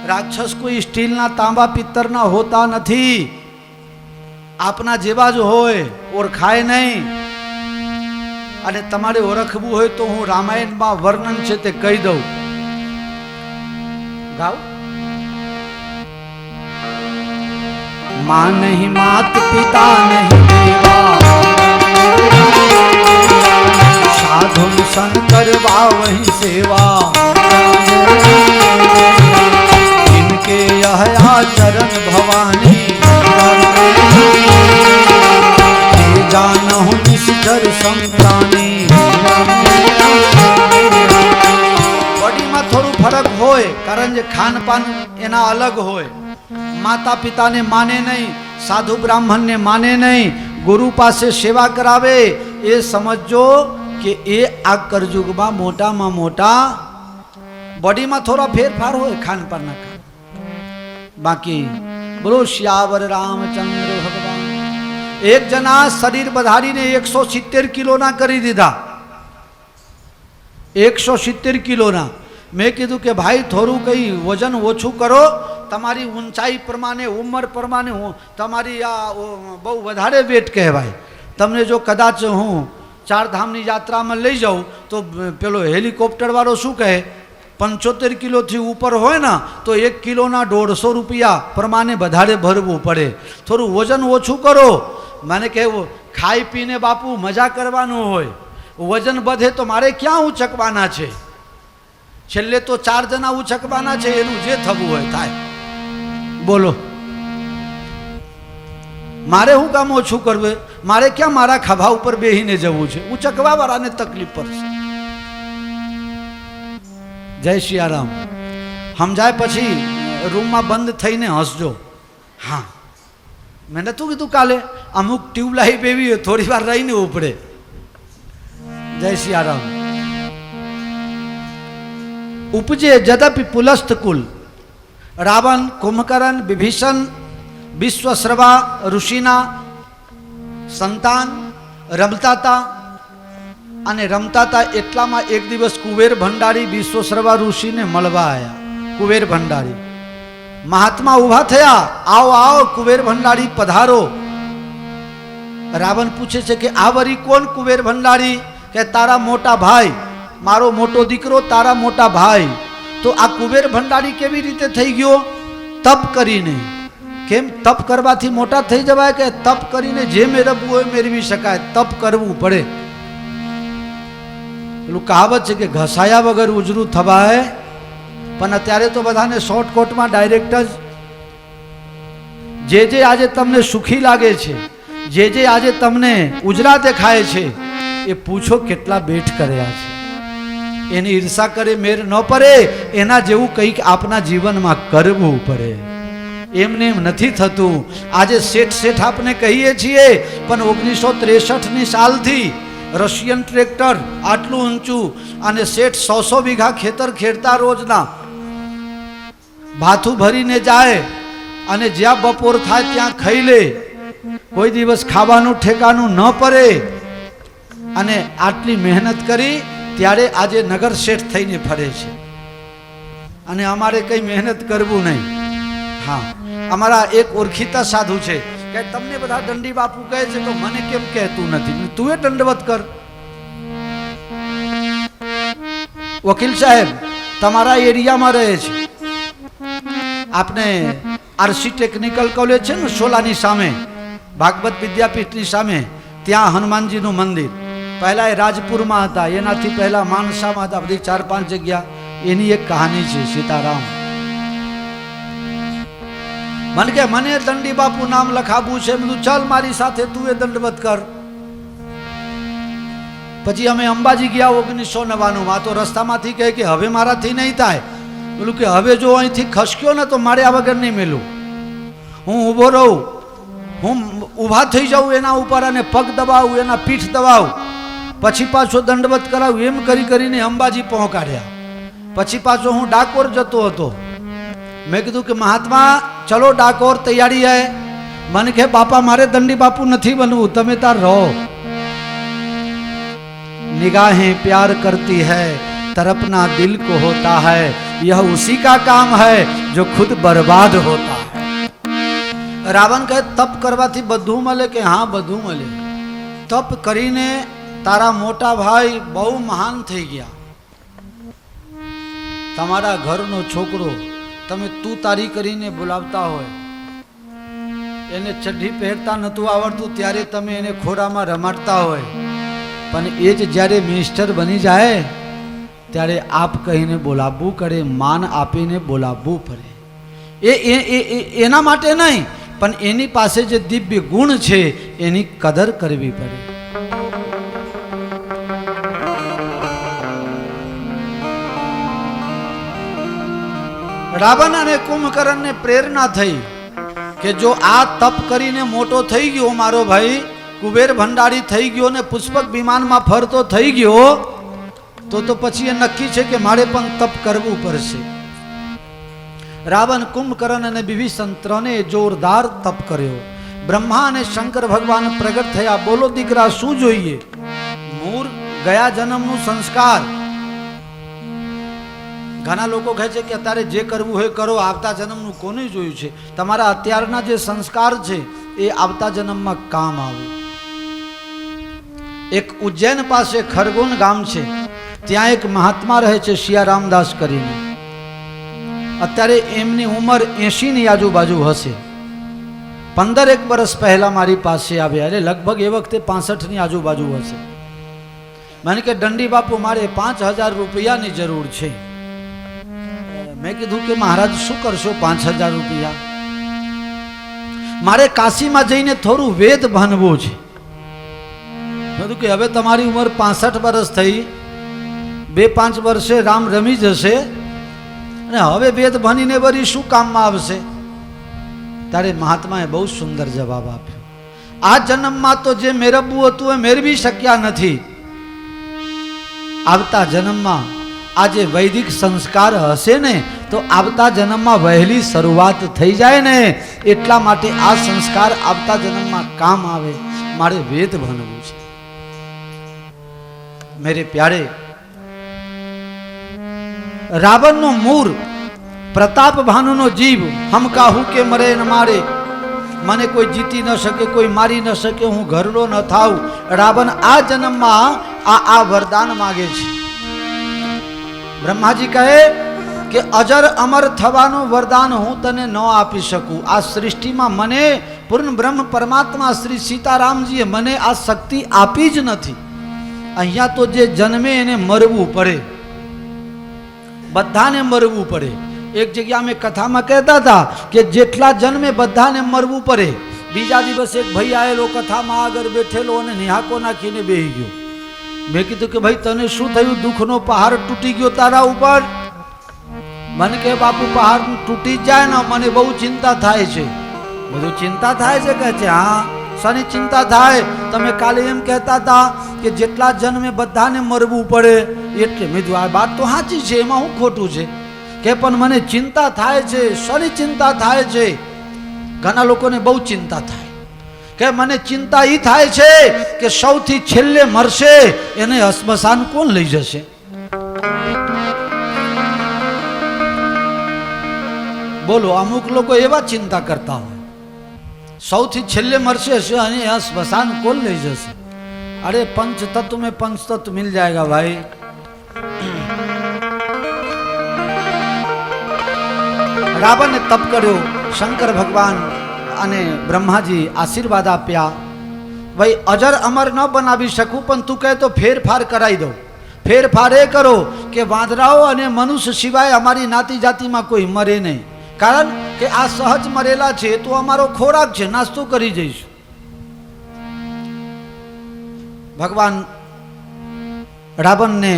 રાક્ષસ કોઈ સ્ટીલના તાંબા પિત્તરના હોતા નથી. આપના જેવા જ હોય, ઓળખાય નહીં. અને તમારે ઓળખવું હોય તો હું રામાયણમાં વર્ણન છે તે કહી દઉં. ગાવ. माँ नहीं मात पिता नहीं देवा, साधु शंकर वही सेवा, इनके यह आचरण भवानी, जानहु निश्चर संप्राणी. बॉडी में थोड़ू કારણ કે ખાનપાન એના અલગ હોય. માતા પિતાને માને નહીં, સાધુ બ્રાહ્મણને માને નહીં, ગુરુ પાસે સેવા કરાવે. એ સમજો કે એ આ કળયુગમાં મોટામાં મોટા બોડીમાં થોડા ફેરફાર હોય ખાનપાનના કારણે. બાકી બોલો શ્યાવર રામચંદ્ર ભગવાન. એક જણા શરીર વધારીને 170 કિલોના કરી દીધા. 170 કિલોના. મેં કીધું કે ભાઈ થોડું કંઈ વજન ઓછું કરો, તમારી ઊંચાઈ પ્રમાણે, ઉંમર પ્રમાણે તમારી આ બહુ વધારે વેટ કહેવાય. તમને જો કદાચ હું ચારધામની યાત્રામાં લઈ જાઉં તો પેલો હેલિકોપ્ટરવાળો શું કહે, 75 કિલોથી ઉપર હોય ને તો 1 કિલોના 150 રૂપિયા પ્રમાણે વધારે ભરવું પડે. થોડું વજન ઓછું કરો. મને કહેવું ખાઈ પીને બાપુ મજા કરવાનું હોય, વજન વધે તો મારે ક્યાં ઉચકવાના છે? છેલ્લે તો 4 જણા ઉચકવાના છે, એનું જે થવું હોય થાય. બોલો મારે શું કામ ઓછું કરવું? મારે ક્યાં મારા ખભા ઉપર બેહીને જવું છે? ઉચકવા વાળાને તકલીફ પડશે. જય સિયારામ. સમજાય પછી રૂમમાં બંધ થઈને હસજો. હા, મેં નતું કીધું કાલે અમુક ટ્યુબલાઇટ એવી થોડી વાર રહીને ઉપડે. જય સિયારામ. ઉપજે જદપી પુલસ્ત કુલ. રાવણ, કુંભકર્ણ, વિભીષણ વિશ્વશ્રવા ઋષિના સંતાન રમતા હતા. અને રમતા હતા એટલામાં એક દિવસ કુબેર ભંડારી વિશ્વશ્રવા ઋષિને મળવા આવ્યા. કુબેર ભંડારી મહાત્મા ઊભા થયા, આવો આવો કુબેર ભંડારી પધારો. રાવણ પૂછે છે કે આ વરી કોણ? કુબેર ભંડારી કે તારા મોટા ભાઈ, મારો મોટો દીકરો, તારા મોટા ભાઈ. તો આ કુબેર ભંડારી કેવી રીતે થઈ ગયો? તપ કરીને. કેમ તપ કરવાથી મોટા થઈ જવાય? કે તપ કરીને જે મેળવવું હોય મેળવી શકાય, તપ કરવું પડે. પેલું કહાવત છે કે ઘસાયા વગર ઉજરું થવાય. પણ અત્યારે તો બધાને શોર્ટકટમાં ડાયરેક્ટ જ જે આજે તમને સુખી લાગે છે, જે આજે તમને ઉજળા દેખાય છે, એ પૂછો કેટલા બેઠ કર્યા છે. એની ઈર્ષા કરે મેર ન પડે, એના જેવું કંઈક આપના જીવનમાં કરવું પડે. એમને એમ નથી થતું. આજે શેઠ આપણે કહીએ છીએ, પણ 1963ની સાલથી રશિયન ટ્રેક્ટર આટલું ઊંચું અને શેઠ 100 વીઘા ખેતર ખેડતા રોજના ભાથું ભરીને જાય અને જ્યાં બપોર થાય ત્યાં ખાઈ લે. કોઈ દિવસ ખાવાનું ઠેકાનું ન પડે. અને આટલી મહેનત કરી ત્યારે આજે નગર શેઠ થઈને ફરે છે. અને અમારે કંઈ મહેનત કરવું નહીં. હા, અમારા એક ઓળખીતા સાધુ છે કે તમને બધા દંડી બાપુ કહે છે તો મને કેમ કહેતું નથી? તું એ દંડવત કર. વકીલ સાહેબ તમારા એરિયામાં રહે છે, આપને આરસી ટેકનિકલ કોલેજ છે ને સોલાની સામે, ભાગવત વિદ્યાપીઠની સામે, ત્યાં હનુમાનજીનું મંદિર. પહેલા એ રાજપુરમાં હતા, એનાથી પહેલા માનસામાં હતા, બધી 4-5 જગ્યા. એની એક કહાની છે સીતારામ. મને કે મને દંડી બાપુ નામ લખાવું છે. બધું ચાલ મારી સાથે તું એ દંડવત કર. પછી અમે અંબાજી ગયા 1999માં. તો રસ્તામાંથી કહે કે હવે મારાથી નહીં થાય. બોલું કે હવે જો અહીંથી ખસક્યો ને તો મારે આ વગર નહીં મેલું. હું ઊભો રહું, હું ઊભા થઈ જાઉં એના ઉપર અને પગ દબાવું, એના પીઠ દબાવું, પછી પાછો દંડવત કરાવું. એમ કરીને અંબાજી પહોંચાડ્યા. પછી પાછો હું ડાકોર જતો હતો. મેં કીધું કે મહાત્મા ચલો ડાકોર, તૈયારી હે? મને કે બાપા મારે દંડી બાપુ નથી બનવું, તમે તાર રહો. निगाहें प्यार करती है, तरपना दिल को होता है, यह उसी का काम है जो खुद बर्बाद होता है. रावण કહે તપ કરવાથી બધું મળે? કે હા બધું મળે. તપ કરીને તારા મોટા ભાઈ બહુ મહાન થઈ ગયા. તમારા ઘરનો છોકરો તમે તું તારી કરીને બોલાવતા હોય, એને ચડ્ડી પહેરતા નતું આવડતું ત્યારે તમે એને ખોરામાં રમાડતા હોય, પણ એ જ જ્યારે મિનિસ્ટર બની જાય ત્યારે આપ કહીને બોલાવવું કરે, માન આપીને બોલાવવું પડે. એના માટે નહીં, પણ એની પાસે જે દિવ્ય ગુણ છે એની કદર કરવી પડે. રાવણ અને કુંભકર્ણને પ્રેરણા થઈ કે જો આ તપ કરીને મોટો થઈ ગયો મારો ભાઈ, કુબેર ભંડારી થઈ ગયો ને પુષ્પક વિમાનમાં ફરતો થઈ ગયો, તો પછી એ નક્કી છે કે મારે પણ તપ કરવું પડશે. રાવણ, કુંભકર્ણ અને વિભીષણ ત્રણેય જોરદાર તપ કર્યો. બ્રહ્મા અને શંકર ભગવાન પ્રગટ થયા. બોલો દીકરા, શું જોઈએ? મૂળ ગયા જન્મનું સંસ્કાર. ઘણા લોકો કહે છે કે અત્યારે જે કરવું હોય કરો, આવતા જન્મનું કોને જોયું છે? તમારા અત્યારના જે સંસ્કાર છે એ આવતા જન્મમાં કામ આવે. એક ઉજ્જૈન પાસે ખરગોન ગામ છે, ત્યાં એક મહાત્મા રહે છે સિયા રામદાસ કરીને. અત્યારે એમની ઉંમર 80 ની આજુબાજુ હશે. 15 વર્ષ પહેલા મારી પાસે આવ્યા, એટલે લગભગ એ વખતે 65 ની આજુબાજુ હશે. મને કે દંડી બાપુ, મારે 5000 રૂપિયાની જરૂર છે. મેં કીધું કે મહારાજ શું કરશો 5000 રૂપિયા? મારે કાશીમાં જઈને થોડું વેદ ભણવું છે. કીધું કે હવે તમારી ઉંમર 65 વર્ષ થઈ, 2-5 વર્ષે રામ રમી જશે અને હવે વેદ ભણીને વળી શું કામમાં આવશે? ત્યારે મહાત્માએ બહુ સુંદર જવાબ આપ્યો. આ જન્મમાં તો જે મેળવવું હતું એ મેળવી શક્યા નથી. આવતા જન્મમાં આ જે વૈદિક સંસ્કાર હશે ને, તો આવતા જન્મમાં વહેલી શરૂઆત થઈ જાય ને, એટલા માટે આ સંસ્કાર આવતા જન્મમાં કામ આવે. મારે વેદ ભણવું છે. મેરે પ્યારે, રાવણનો મૂળ પ્રતાપ ભાનુનો જીવ, હમ કાહુ કે મરે ન મારે, મને કોઈ જીતી ન શકે, કોઈ મારી ન શકે, હું ઘરડો ન થાઉં. રાવણ આ જન્મમાં આ વરદાન માગે છે. બ્રહ્માજી કહે કે અજર અમર થવાનું વરદાન હું તને ન આપી શકું. આ સૃષ્ટિમાં મને પૂર્ણ બ્રહ્મ પરમાત્મા શ્રી સીતારામજીએ મને આ શક્તિ આપી જ નથી. અહીંયા તો જે જન્મે એને મરવું પડે, બધાને મરવું પડે. એક જગ્યા અમે કથામાં કહેતા હતા કે જેટલા જન્મે બધાને મરવું પડે. બીજા દિવસે એક ભાઈ આવેલો, કથામાં આગળ બેઠેલો અને નિહાકો નાખીને બેહી ગયો. મેં કીધું કે ભાઈ તને શું થયું? દુઃખનો પહાડ તૂટી ગયો તારા ઉપર? મને કે બાપુ પહાડ તૂટી જાય ને મને બહુ ચિંતા થાય છે. બધું ચિંતા થાય છે? કહે છે હા. શાની ચિંતા થાય? તમે કાલે એમ કહેતા હતા કે જેટલા જન્મે બધાને મરવું પડે એટલે. મેં કીધું આ વાત તો સાચી છે, એમાં શું ખોટું છે? કે પણ મને ચિંતા થાય છે. શાની ચિંતા થાય છે? ઘણા લોકોને બહુ ચિંતા થાય કે મને ચિંતા એ થાય છે કે સૌથી છેલ્લે મરશે એને સ્મશાન કોણ લઈ જશે? બોલો, અમુક લોકો એવા ચિંતા કરતા હોય, સૌથી છેલ્લે મરશે અને સ્મશાન કોણ લઈ જશે? अरे पंच तत्व में पंच तत्व मिल जाएगा भाई। रावण ने तप कर्यो, शंकर भगवान अने ब्रह्माजी आशीर्वाद आप्या। भाई अजर अमर न बनावी शकूं पण तू कहे तो फेरफार कराई दो। फेरफार ए करो कि वांदराओ अने मनुष्य सिवाय अमारी नाती जाति में कोई मरे नहीं, कारण के आ सहज मरेला छे तो अमारो खोराक छे, नास्तो करी जईशुं। भगवान रावण ने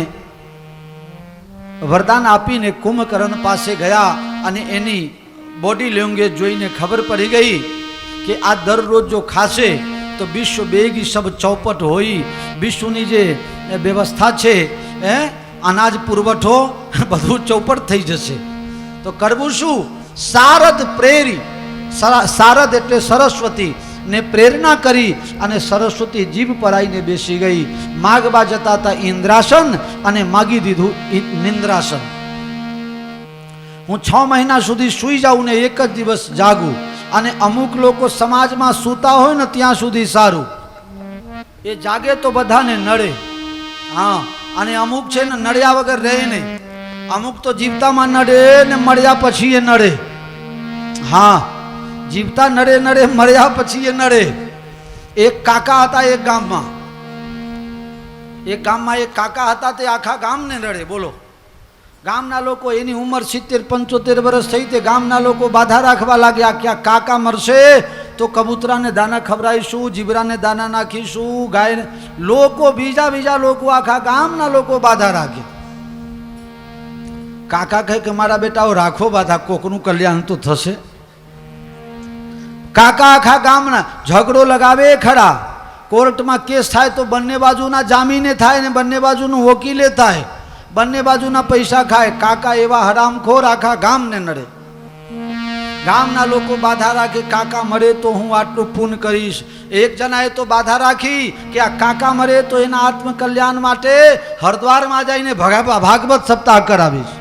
वरदान आपीने कुंभकर्ण पासे गया अने एनी बॉडी लैंग्वेज जोईने खबर पड़ी गई कि आ दररोज जो खाशे तो विश्व बेगी सब चौपट होई, विश्वनी जे व्यवस्था छे अनाज पुरवठो बधु चौपट थई जशे। तो करवुं शुं? सारद प्रेरी, सारद एटले सरस्वती ने प्रेरणा करी अने सरस्वती जीभ पर आईने बेसी गई। मागवा जता था इंद्रासन अने मागी दीधुं निंद्रासन। हूँ 6 महीना सुधी सुई जाऊँ ने एक ज दिवस जागू अने अमुक लोको समाज में सूता होय ने त्यां सुधी सारू, ए जागे तो बधाने नड़े। हाँ, अने अमुक छे ने नड़्या वगर रहे नहीं, अमुक तो जीवता में नड़े ने मर्या पछी ए नड़े। हाँ, जीवता नड़े नड़े, मर्या पछी ए नड़े। एक काका हता एक गाम में, एक गाम में एक काका हता ते आखा गाम ने नड़े। बोलो, गामना लोको एनी उमर 70-75 वर्ष थई ते गामना लोको बाधा राखवा लाग्या कि आ काका मरशे तो कबूतरा ने दाना खवराईशुं, जीबरा ने दाना नाखीशुं, गाय लोको बीजा बीजा लोको आखा गामना लोको बाधा राखे। કાકા કહે કે મારા બેટાઓ રાખો બાધા, કોકનું કલ્યાણ તો થશે. કાકા આખા ગામના ઝઘડો લગાવે ખરા, કોર્ટમાં કેસ થાય તો બંને બાજુના જામીને થાય ને બંને બાજુનું વકીલે થાય, બંને બાજુના પૈસા ખાય. કાકા એવા હરામખોર આખા ગામને નડે. ગામના લોકો બાધા રાખે કાકા મરે તો હું આટલું પૂન કરીશ. એક જણાએ તો બાધા રાખી કે આ કાકા મરે તો એના આત્મકલ્યાણ માટે હરદ્વારમાં જઈને ભાગવત સપ્તાહ કરાવીશ.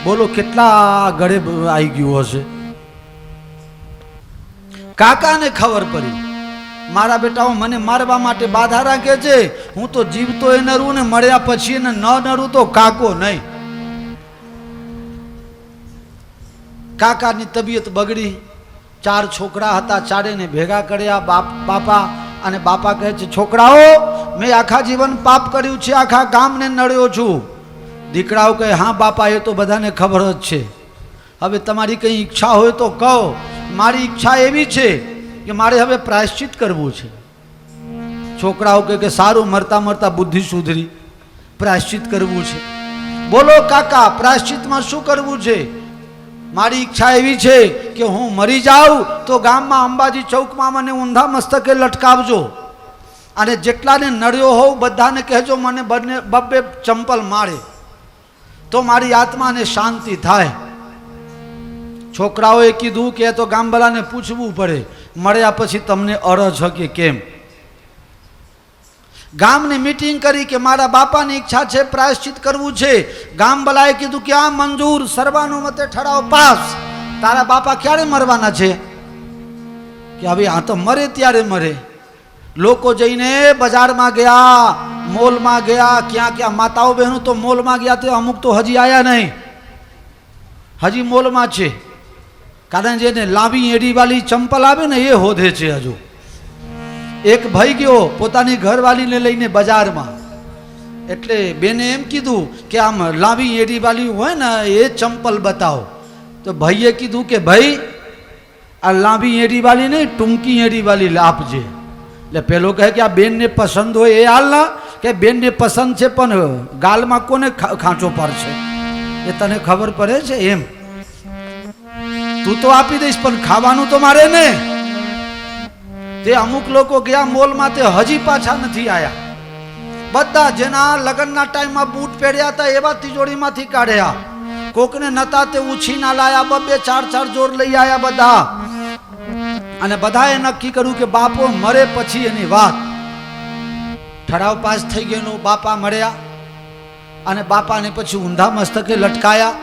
બોલો કેટલા ગળે આવી ગયું હશે. કાકાને ખબર પડી મારા બેટાઓ મને મારવા માટે બાધા રાખે છે, હું તો જીવતો એ નરું ને મળ્યા પછી એને ન નરું તો કાકો નહીં. કાકાની તબિયત બગડી. 4 છોકરા હતા, ચારેને ભેગા કર્યા બાપા. અને બાપા કહે છે છોકરાઓ મેં આખા જીવન પાપ કર્યું છે, આખા ગામને નડ્યો છું. દીકરાઓ કહે હા બાપા એ તો બધાને ખબર જ છે, હવે તમારી કંઈ ઈચ્છા હોય તો કહો. મારી ઈચ્છા એવી છે કે મારે હવે પ્રાયશ્ચિત કરવું છે. છોકરાઓ કહે કે સારું, મરતા મરતા બુદ્ધિ સુધરી, પ્રાયશ્ચિત કરવું છે. બોલો કાકા પ્રાયશ્ચિતમાં શું કરવું છે? મારી ઈચ્છા એવી છે કે હું મરી જાઉં તો ગામમાં અંબાજી ચોકમાં મને ઊંધા મસ્તકે લટકાવજો, અને જેટલાને નડ્યો હોવ બધાને કહેજો મને બબ્બે ચંપલ મારે, તો મારી આત્માને શાંતિ થાય. છોકરાઓએ કીધું કે તો ગામવાળાને પૂછવું પડે મળ્યા પછી તમને અરજ કે કેમ. ગામની મીટિંગ કરી કે મારા બાપાની ઈચ્છા છે પ્રાયશ્ચિત કરવું છે. ગામવાળાએ કીધું કે આ મંજૂર, સર્વાનુમતે ઠરાવ પાસ. તારા બાપા ક્યારે મરવાના છે? કે હવે આ તો મરે ત્યારે મરે. લોકો જઈને બજારમાં ગયા, મોલમાં ગયા, ક્યાં ક્યાં માતાઓ બહેનો તો મોલમાં ગયા, તે અમુક તો હજી આયા નહીં, હજી મોલમાં છે. કારણ જેને લાંબી એડીવાળી ચંપલ આવે ને એ હોધે છે. હજુ એક ભાઈ ગયો પોતાની ઘરવાળીને લઈને બજારમાં, એટલે બેને એમ કીધું કે આમ લાંબી એડીવાળી હોય ને એ ચંપલ બતાવો. તો ભાઈએ કીધું કે ભાઈ આ લાંબી એડીવાળી નહીં, ટૂંકી એડીવાળી આપજે. એટલે પેલો કહે કે આ બેનને પસંદ હોય એ હાલના, કે બેનને પસંદ છે પણ ગાલમાં કોને ખાંચો પડશે એ તને ખબર પડે છે એમ. તું તો આપી દઈશ પણ ખાવાનું તો મારે ને. તે અમુક લોકો ગયા મોલમાં, તે હજી પાછા નથી આયા. બધા જેના લગ્નના ટાઈમમાં બૂટ પહેર્યા હતા એવા તિજોરીમાંથી કાઢ્યા. કોકને નતા તે ઉછીના લાયા, 2-4 જોડ લઈ આયા બધા. અને બધાએ નક્કી કર્યું કે બાપો મરે પછી એની વાત. ઠરાવ પાસ થઈ ગયો, બાપા મળ્યા અને બાપાને પછી ઊંધા મસ્તકે લટકાયા.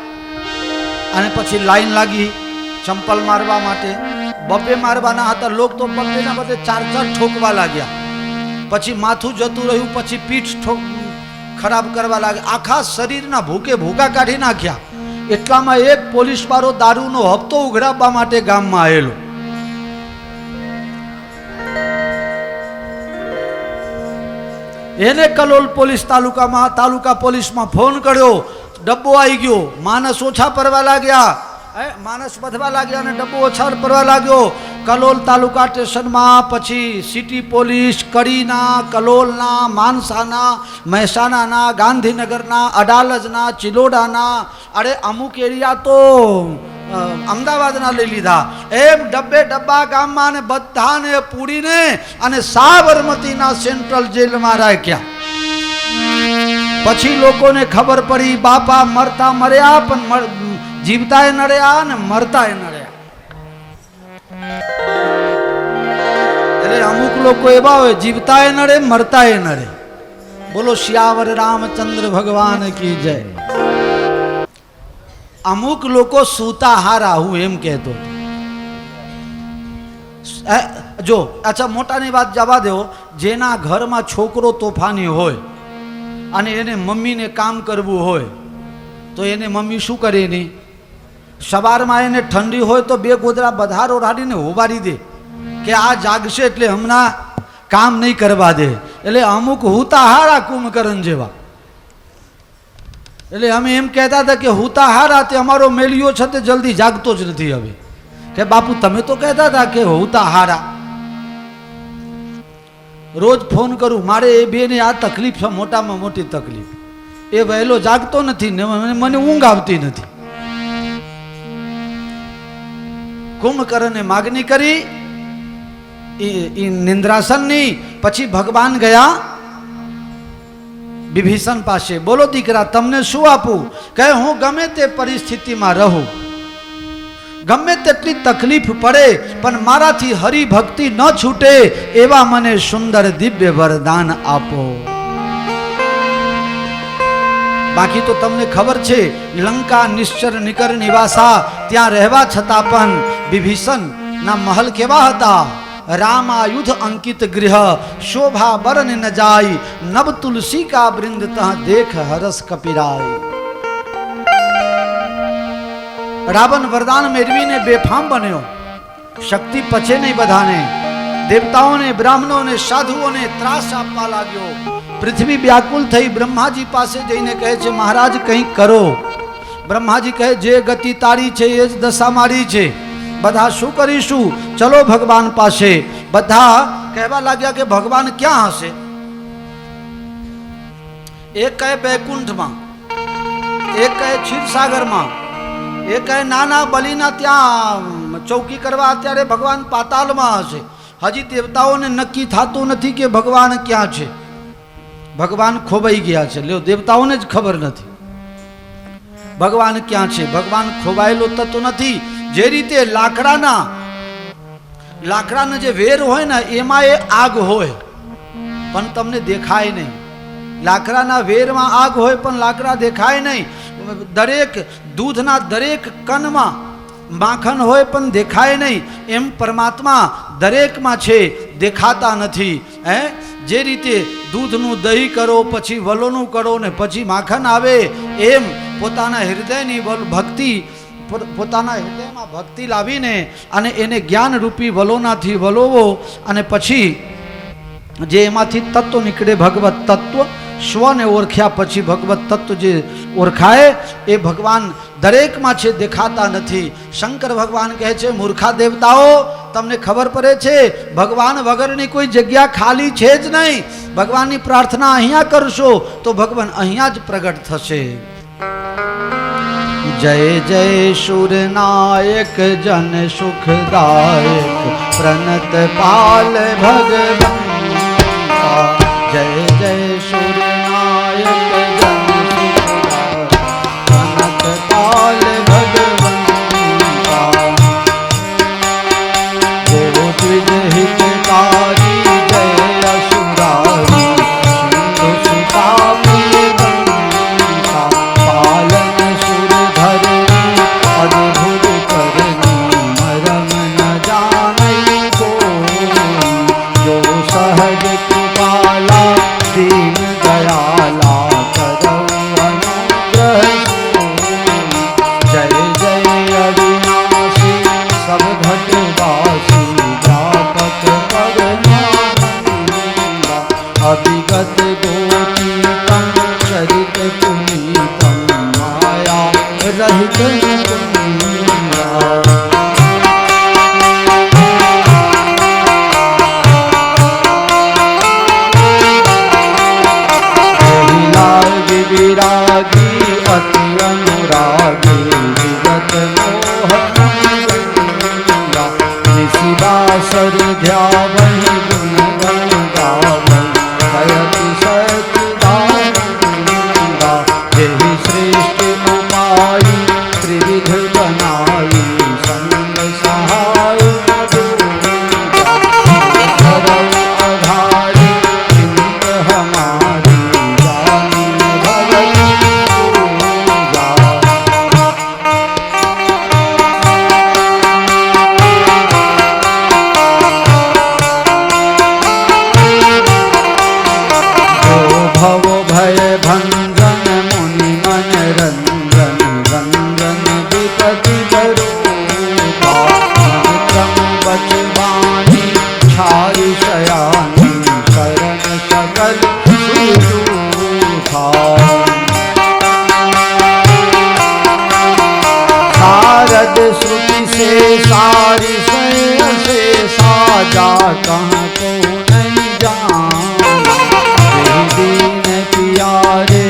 અને પછી લાઈન લાગી ચંપલ મારવા માટે. 2 મારવાના હતા, લોક તો 2ના બદલે 4 ઠોકવા લાગ્યા. પછી માથું જતું રહ્યું, પછી પીઠ ખરાબ કરવા લાગ્યા, આખા શરીરના ભૂકે ભૂકા કાઢી નાખ્યા. એટલામાં એક પોલીસ વાળો દારૂનો હપ્તો ઉઘરાવવા માટે ગામમાં આવેલો. એને કલોલ પોલીસ તાલુકા પોલીસમાં ફોન કર્યો. ડબ્બો આવી ગયો, માણસ ઓછા પડવા લાગ્યા, માણસ વધવા લાગ્યા અને ડબ્બો ઓછા પડવા લાગ્યો. કલોલ તાલુકા સ્ટેશનમાં પછી સિટી પોલીસ કડીના, કલોલના, માનસાના, મહેસાણાના, ગાંધીનગરના, અડાલજના, ચિલોડાના, અરે અમુક એરિયા તો અમદાવાદના લઈ લીધા. એમ ડબ્બા ગામમાં અને બધાને પૂરીને અને સાબરમતીના સેન્ટ્રલ જેલમાં રાખ્યા. પછી લોકોને ખબર પડી બાપા મરતા મર્યા, પણ જીવતાય નડ્યા ને મરતાય નડ્યા. એટલે અમુક લોકો એવા હોય જીવતાય નડે મરતાય નડે. બોલો શ્યાવર રામચંદ્ર ભગવાન કી જય. અમુક લોકો સૂતા હારા, હું એમ કહેતો. જો અચ્છા મોટાની વાત જવા દો, જેના ઘરમાં છોકરો તોફાની હોય અને એને મમ્મીને કામ કરવું હોય તો એને મમ્મી શું કરે? નહીં, સવારમાં એને ઠંડી હોય તો 2 ગોદડા બધારો રાડીને ઉભારી દે કે આ જાગશે એટલે હમણાં કામ નહીં કરવા દે. એટલે અમુક હુતા હારા કુંભકરણ જેવા. એટલે અમે એમ કહેતા હતા કે હુતા હારા, તે અમારો મેલિયો છે તે જલ્દી જાગતો જ નથી. હવે કે બાપુ તમે તો કહેતા હતા કે હુતા હારા. રોજ ફોન કરું, મારે એ બેને આ તકલીફ છે, મોટામાં મોટી તકલીફ. એ વહેલો જાગતો નથી ને મને ઊંઘ આવતી નથી. કુંભકર્ણે માગણી કરી નિંદ્રાસનની. પછી ભગવાન ગયા વિભીષણ પાસે. બોલો દીકરા, તમને શું આપું? કહે હું ગમે તે પરિસ્થિતિમાં રહું, ગમે તેટલી તકલીફ પડે, પણ મારાથી હરિભક્તિ ન છૂટે એવા મને સુંદર દિવ્ય વરદાન આપો. બાકી તો તમને ખબર છે, લંકા નિશ્ચર નિકર નિવાસા, ત્યાં રહેવા છતાં પણ વિભીષણ ના મહલ કેવા હતા? रामायुध अंकित गृह, शोभा बरन न जाई, नव तुलसी का वृंद तह देख हरस कपिराई. रावण वरदान मेरवीने बेफाम बन्यो. शक्ति पचे नहीं बधाने. देवताओं ने, ब्राह्मणों ने, साधुओं ने त्रास आपवा लाग्यो. पृथ्वी व्याकुल थई. ब्रह्माजी पासे जईने कहे छे, महाराज कंईक करो. ब्रह्माजी कहे, जे गति तारी छे ए ज दशा मारी छे. બધા શું કરીશું? ચલો ભગવાન પાસે. બધા કહેવા લાગ્યા કે ભગવાન ક્યાં હશે? એક કહે વૈકુંઠમાં, એક કહે ક્ષીરસાગરમાં, એક કહે નાના બલિના ત્યાં ચૌકી કરવા અત્યારે ભગવાન પાતાલમાં હશે. હજી દેવતાઓને નક્કી થતું નથી કે ભગવાન ક્યાં છે. ભગવાન ખોવાઈ ગયા છે. લ્યો, દેવતાઓને જ ખબર નથી ભગવાન ક્યાં છે. ભગવાન ખોવાયેલો તત્વ નથી. જે રીતે લાકડાના જે વેર હોય ને એમાં એ આગ હોય પણ તમને દેખાય નહીં. લાકડાના વેરમાં આગ હોય પણ લાકડા દેખાય નહીં. દરેક દૂધના દરેક કણમાં માખણ હોય પણ દેખાય નહીં. એમ પરમાત્મા દરેકમાં છે, દેખાતા નથી. જે રીતે દૂધનું દહીં કરો, પછી વલોનું કરો ને પછી માખણ આવે, એમ પોતાના હૃદયની ભક્તિ, પોતાના હૃદયમાં ભક્તિ લાવીને અને એને જ્ઞાન રૂપી વલોનાથી વલોવો અને પછી જે એમાંથી તત્વ નીકળે, ભગવત તત્વ, સ્વને ઓળખ્યા પછી ભગવત તત્વ જે ઓળખાય એ ભગવાન દરેકમાં છે, દેખાતા નથી. શંકર ભગવાન કહે છે, મૂર્ખા દેવતાઓ, તમને ખબર પડે છે ભગવાન વગરની કોઈ જગ્યા ખાલી છે જ નહીં. ભગવાનની પ્રાર્થના અહીંયા કરશો તો ભગવાન અહીંયા જ પ્રગટ થશે. जय जय शूरनायक जन सुखदायक प्रणत पाल भगवंता. जय जय शूरनायक जन सुखदायक प्रणत पाल भगवंता. जय द्विज हितकारी जय असुरारी सिंधु सुता अद्भुत करनी मरम न जाने को. जो सहज कृपाला दीन दयाला करो अनुग्रह. जय जय अविनाशी सब घटवासी व्यापक परमानंदा. अभिगत गोपीतम चरित पुनीतम माया रहित विरागी अति अनुरागी विगत मोहन. निशिबासर ध्यावहि गुण गण गावहि भयति सच्चिदानंदा. जेहि सृष्टि उपाई त्रिविध बनाई संग सहाय आधारी चिंत हमारी. श्रुति से सारी से साजा कहाँ को नहीं जान. दीन प्यारे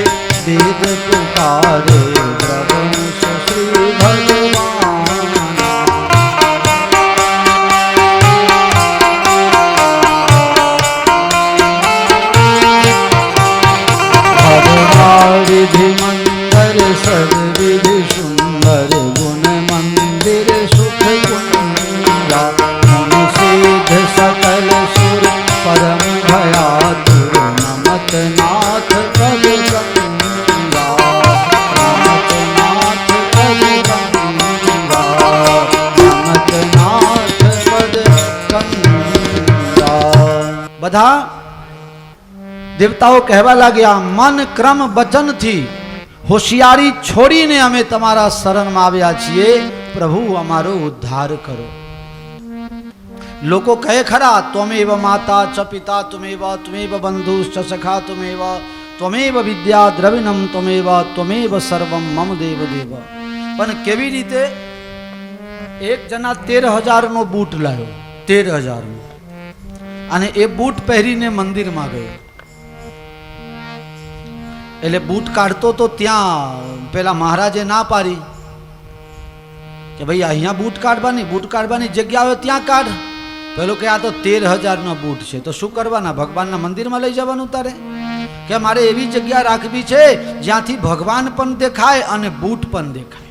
બધા દેવતાઓ કહેવા લાગ્યા, મન ક્રમ વચનથી હોશિયારી છોડીને અમે તમારા શરણમાં આવ્યા છીએ, પ્રભુ અમારો ઉદ્ધાર કરો. લોકો કહે ખરા, ત્વમેવ માતા ચ પિતા ત્વમેવ, ત્વમેવ બંધુશ્ચ સખા ત્વમેવ, ત્વમેવ વિદ્યા દ્રવિણમ ત્વમેવ, ત્વમેવ સર્વમ મમ દેવ દેવ. પણ કેવી રીતે? એક જણા 13,000 નો બૂટ લાવ્યો, 13,000 નો, અને એ બૂટ પહેરીને મંદિરમાં ગયો. એટલે બૂટ કાઢતો તો ત્યાં પેલા મહારાજે ના પાડી કે ભાઈ અહીંયા બૂટ કાઢવાની જગ્યા આવે ત્યાં કાઢ. પેલો કે આ તો 13,000 નો બૂટ છે, તો શું કરવાના? ભગવાનના મંદિરમાં લઈ જવાનું તારે? કે મારે એવી જગ્યા રાખવી છે જ્યાંથી ભગવાન પણ દેખાય અને બૂટ પણ દેખાય.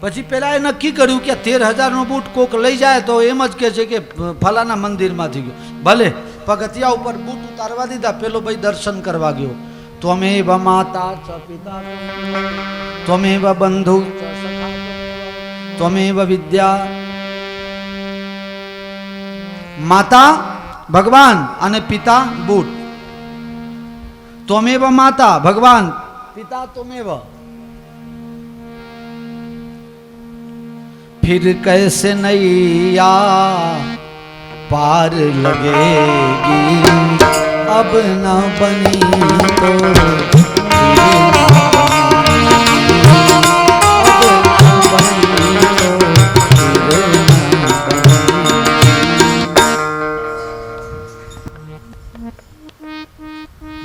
પછી પેલા એ નક્કી કર્યું કે 13,000 નો બૂટ કોક લઈ જાય તો એમ જ કે છે કે ફલાના મંદિરમાંથી ગયો. ભલે, પગથિયા ઉપર બૂટ ઉતારવા દીધા. પેલો ભાઈ દર્શન કરવા ગયો. ત્વમેવ માતા ચ પિતા ત્વમેવ બંધુ ચ સખા ત્વમેવ વિદ્યા. માતા ભગવાન અને પિતા બૂટ. ત્વમેવ માતા ભગવાન, પિતા त्वमेव. फिर कैसे नैया पार लगेगी, अब न बनी तो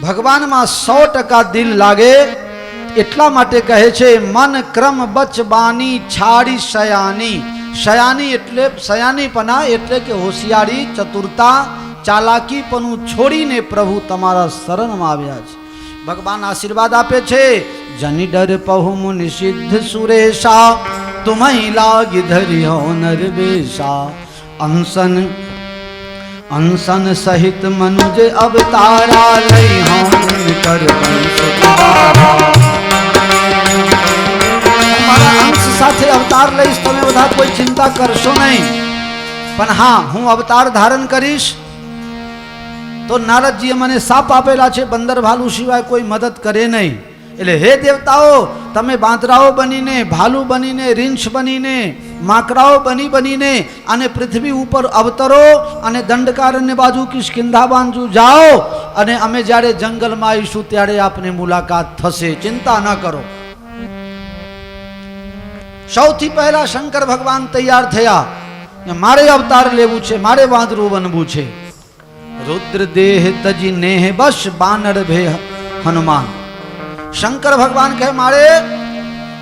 ભગવાનમાં 100% દિલ લાગે એટલા માટે કહે છે, મન ક્રમ બચબાની છાડી શયાની. શયાની એટલે શયાનીપના એટલે કે હોશિયારી, ચતુરતા, ચાલાકીપણું છોડીને પ્રભુ તમારા શરણમાં આવ્યા છે. ભગવાન આશીર્વાદ આપે છે, જની ડર પહુ મુનિ સિદ્ધ સુરેશા, તુમહી લાગી ધર્યો નરવેશા. અંસન સહિત મનુજ અવતારા, લઈ હમ કર વંશ તમારા. મારા અંશ સાથે અવતાર લઈશ, તમે બધા કોઈ ચિંતા કરશો નહીં. પણ હા, હું અવતાર ધારણ કરીશ તો નારદજીએ મને સાપ આપેલા છે, બંદર ભાલુ સિવાય કોઈ મદદ કરે નહીં. એટલે હે દેવતાઓ, તમે બાંદરાઓ બનીને, ભાલુ બનીને, રીંછ બનીને, માકડાઓ બનીને અને પૃથ્વી ઉપર અવતરો અને દંડકારણ્ય બાજુ કિષ્કિંધા બાજુ જાઓ, અને અમે જ્યારે જંગલમાં આવીશું ત્યારે આપની મુલાકાત થશે, ચિંતા ન કરો. સૌથી પહેલા શંકર ભગવાન તૈયાર થયા, મારે અવતાર લેવું છે, મારે વાંદરું બનવું છે. રુદ્ર દેહ તજી નેહ બસ બાનર ભે હનુમાન. શંકર ભગવાન કહે મારે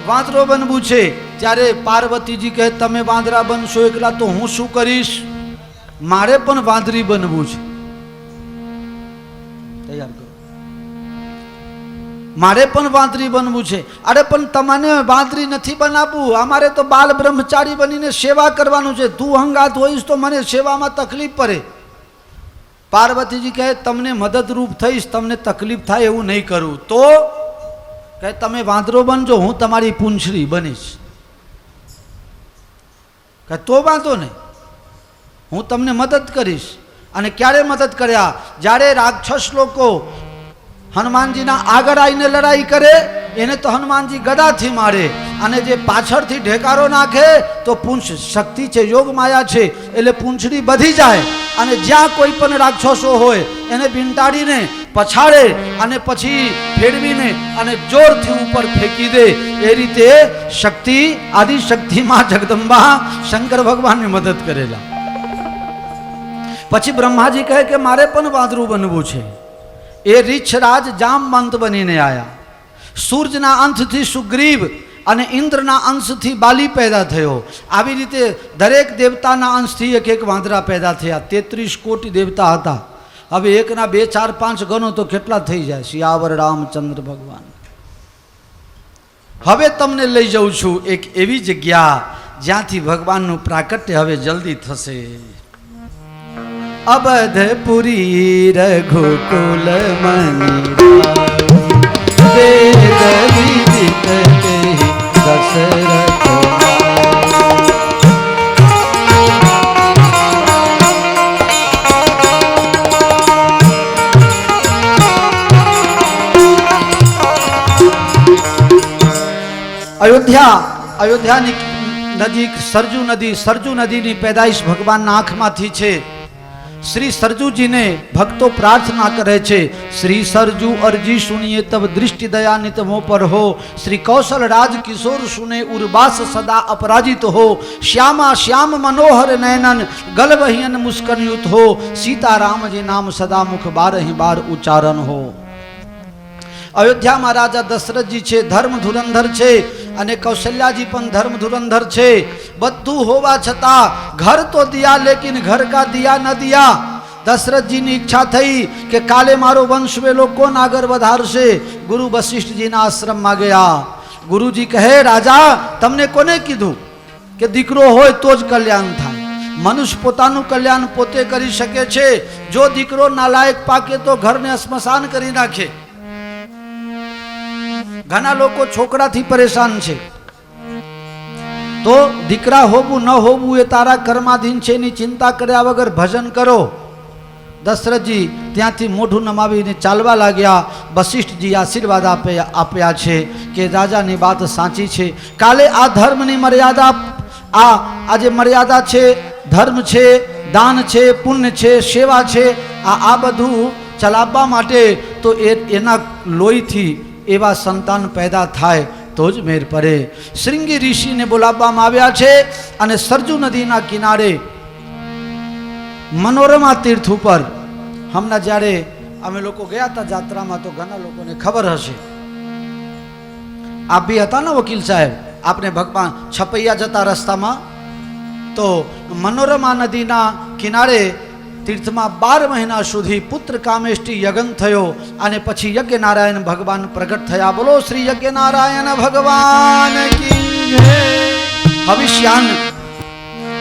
વાંદરો બનવું છે. ત્યારે પાર્વતીજી કહે તમે વાંદરા બનશો એકલા તો હું શું કરીશ? મારે પણ વાંદરી બનવું છે. તૈયાર કરો. મારે પણ વાંદરી બનવું છે. અરે પણ તમને વાંદરી નથી બનાવવું, અમારે તો બાલ બ્રહ્મચારી બનીને સેવા કરવાનું છે. તું હંગાત હોઈશ તો મને સેવામાં તકલીફ પડે. પાર્વતીજી કહે તમને મદદરૂપ થઈશ, તમને તકલીફ થાય એવું નહીં કરું. તો કહે તમે વાંદરો બનજો, હું તમારી પૂંછડી બનીશ. કહે તો વાંધો નહીં, હું તમને મદદ કરીશ. અને ક્યારે મદદ કર્યા? જ્યારે રાક્ષસ લોકો હનુમાનજીના આગળ આવીને લડાઈ કરે એને તો હનુમાનજી ગદાથી મારે, અને જે પાછળથી ઢેકારો નાખે તો પૂંછ શક્તિ છે, યોગ માયા છે, એટલે પૂંછડી બધી જાય. અને જ્યાં કોઈ પણ રાક્ષસો હોય એને બીંટાડીને પછાડે અને પછી ફેરવીને અને જોરથી ઉપર ફેંકી દે. એ રીતે શક્તિ, આદિશક્તિમાં જગદંબા શંકર ભગવાનની મદદ કરેલા. પછી બ્રહ્માજી કહે કે મારે પણ વાંદરું બનવું છે. એ રીછરાજ જામવંત બનીને આવ્યા. સૂર્યના અંશથી સુગ્રીવ અને ઇન્દ્રના અંશથી બાલી પેદા થયો. આવી રીતે દરેક દેવતાના અંશથી એક એક વાંદરા પેદા થયા. 33 કોટી દેવતા હતા. હવે એકના 2, 4, 5 ગણો તો કેટલા થઈ જાય? સિયાવર રામચંદ્ર ભગવાન. હવે તમને લઈ જાઉં છું એક એવી જગ્યા જ્યાંથી ભગવાનનું પ્રાકટ્ય હવે જલ્દી થશે. અબધપુરી રઘુકુલ મની વેદ વિદિત દશરથ અયોધ્યાની નજીક સરજુ નદીની પેદાઈશ ભગવાનના આંખમાંથી છે. શ્રી સરજુજીને ભક્તો પ્રાર્થના કરે છે, શ્રી સરજુ અરજી સુનિए तब दृष्टि दया नित मों पर हो, श्री कौशल राज किशोर सुने उर्वास सदा अपराजित हो, श्यामा श्याम मनोहर नयनन गलबहियन मुस्कन युत हो, सीता राम जी नाम सदा मुख बारहि बार उच्चारण हो. અયોધ્યામાં રાજા દશરથજી છે, ધર્મ ધુરંધર છે, અને કૌશલ્યાજી પણ ધર્મ ધુરંધર છે. બધું હોવા છતાં ઘર તો દિયા લેકિન ઘર કા દિયા ન દિયા. દશરથજીની ઈચ્છા થઈ કે કાલે મારો વંશ વેલો કોણ આગળ વધારશે. ગુરુ વશિષ્ઠજીના આશ્રમમાં ગયા. ગુરુજી કહે, રાજા તમને કોને કીધું કે દીકરો હોય તો જ કલ્યાણ થાય? મનુષ્ય પોતાનું કલ્યાણ પોતે કરી શકે છે. જો દીકરો નાલાયક પાકે તો ઘરને સ્મશાન કરી નાખે. ઘણા લોકો છોકરાથી પરેશાન છે. તો દીકરા હોવું ન હોવું એ તારા કર્માધીન છે, એની ચિંતા કર્યા વગર ભજન કરો. દશરથજી ત્યાંથી મોઢું નમાવીને ચાલવા લાગ્યા. વશિષ્ઠજી આશીર્વાદ આપ્યા છે કે રાજાની વાત સાચી છે. કાલે આ ધર્મની મર્યાદા, આ જે મર્યાદા છે, ધર્મ છે, દાન છે, પુણ્ય છે, સેવા છે, આ બધું ચલાવવા માટે તો એના લોહીથી એવા સંતાન પેદા થાય તો જ મેર પડે. શ્રીંગી ઋષિને બોલાવવામાં આવ્યા છે અને સરજુ નદીના કિનારે મનોરમા તીર્થ ઉપર હમણાં જ્યારે અમે લોકો ગયા હતા જાત્રામાં, તો ઘણા લોકોને ખબર હશે. આપ બી હતા ને વકીલ સાહેબ, આપણે ભગવાન છપૈયા જતા રસ્તામાં તો મનોરમા નદીના કિનારે તીર્થમાં 12 મહિના સુધી પુત્ર કામેષ્ટી યજ્ઞ થયો અને પછી યજ્ઞ નારાયણ ભગવાન પ્રગટ થયા. બોલો શ્રી યજ્ઞ નારાયણ ભગવાન કી જય. હવિષ્યાન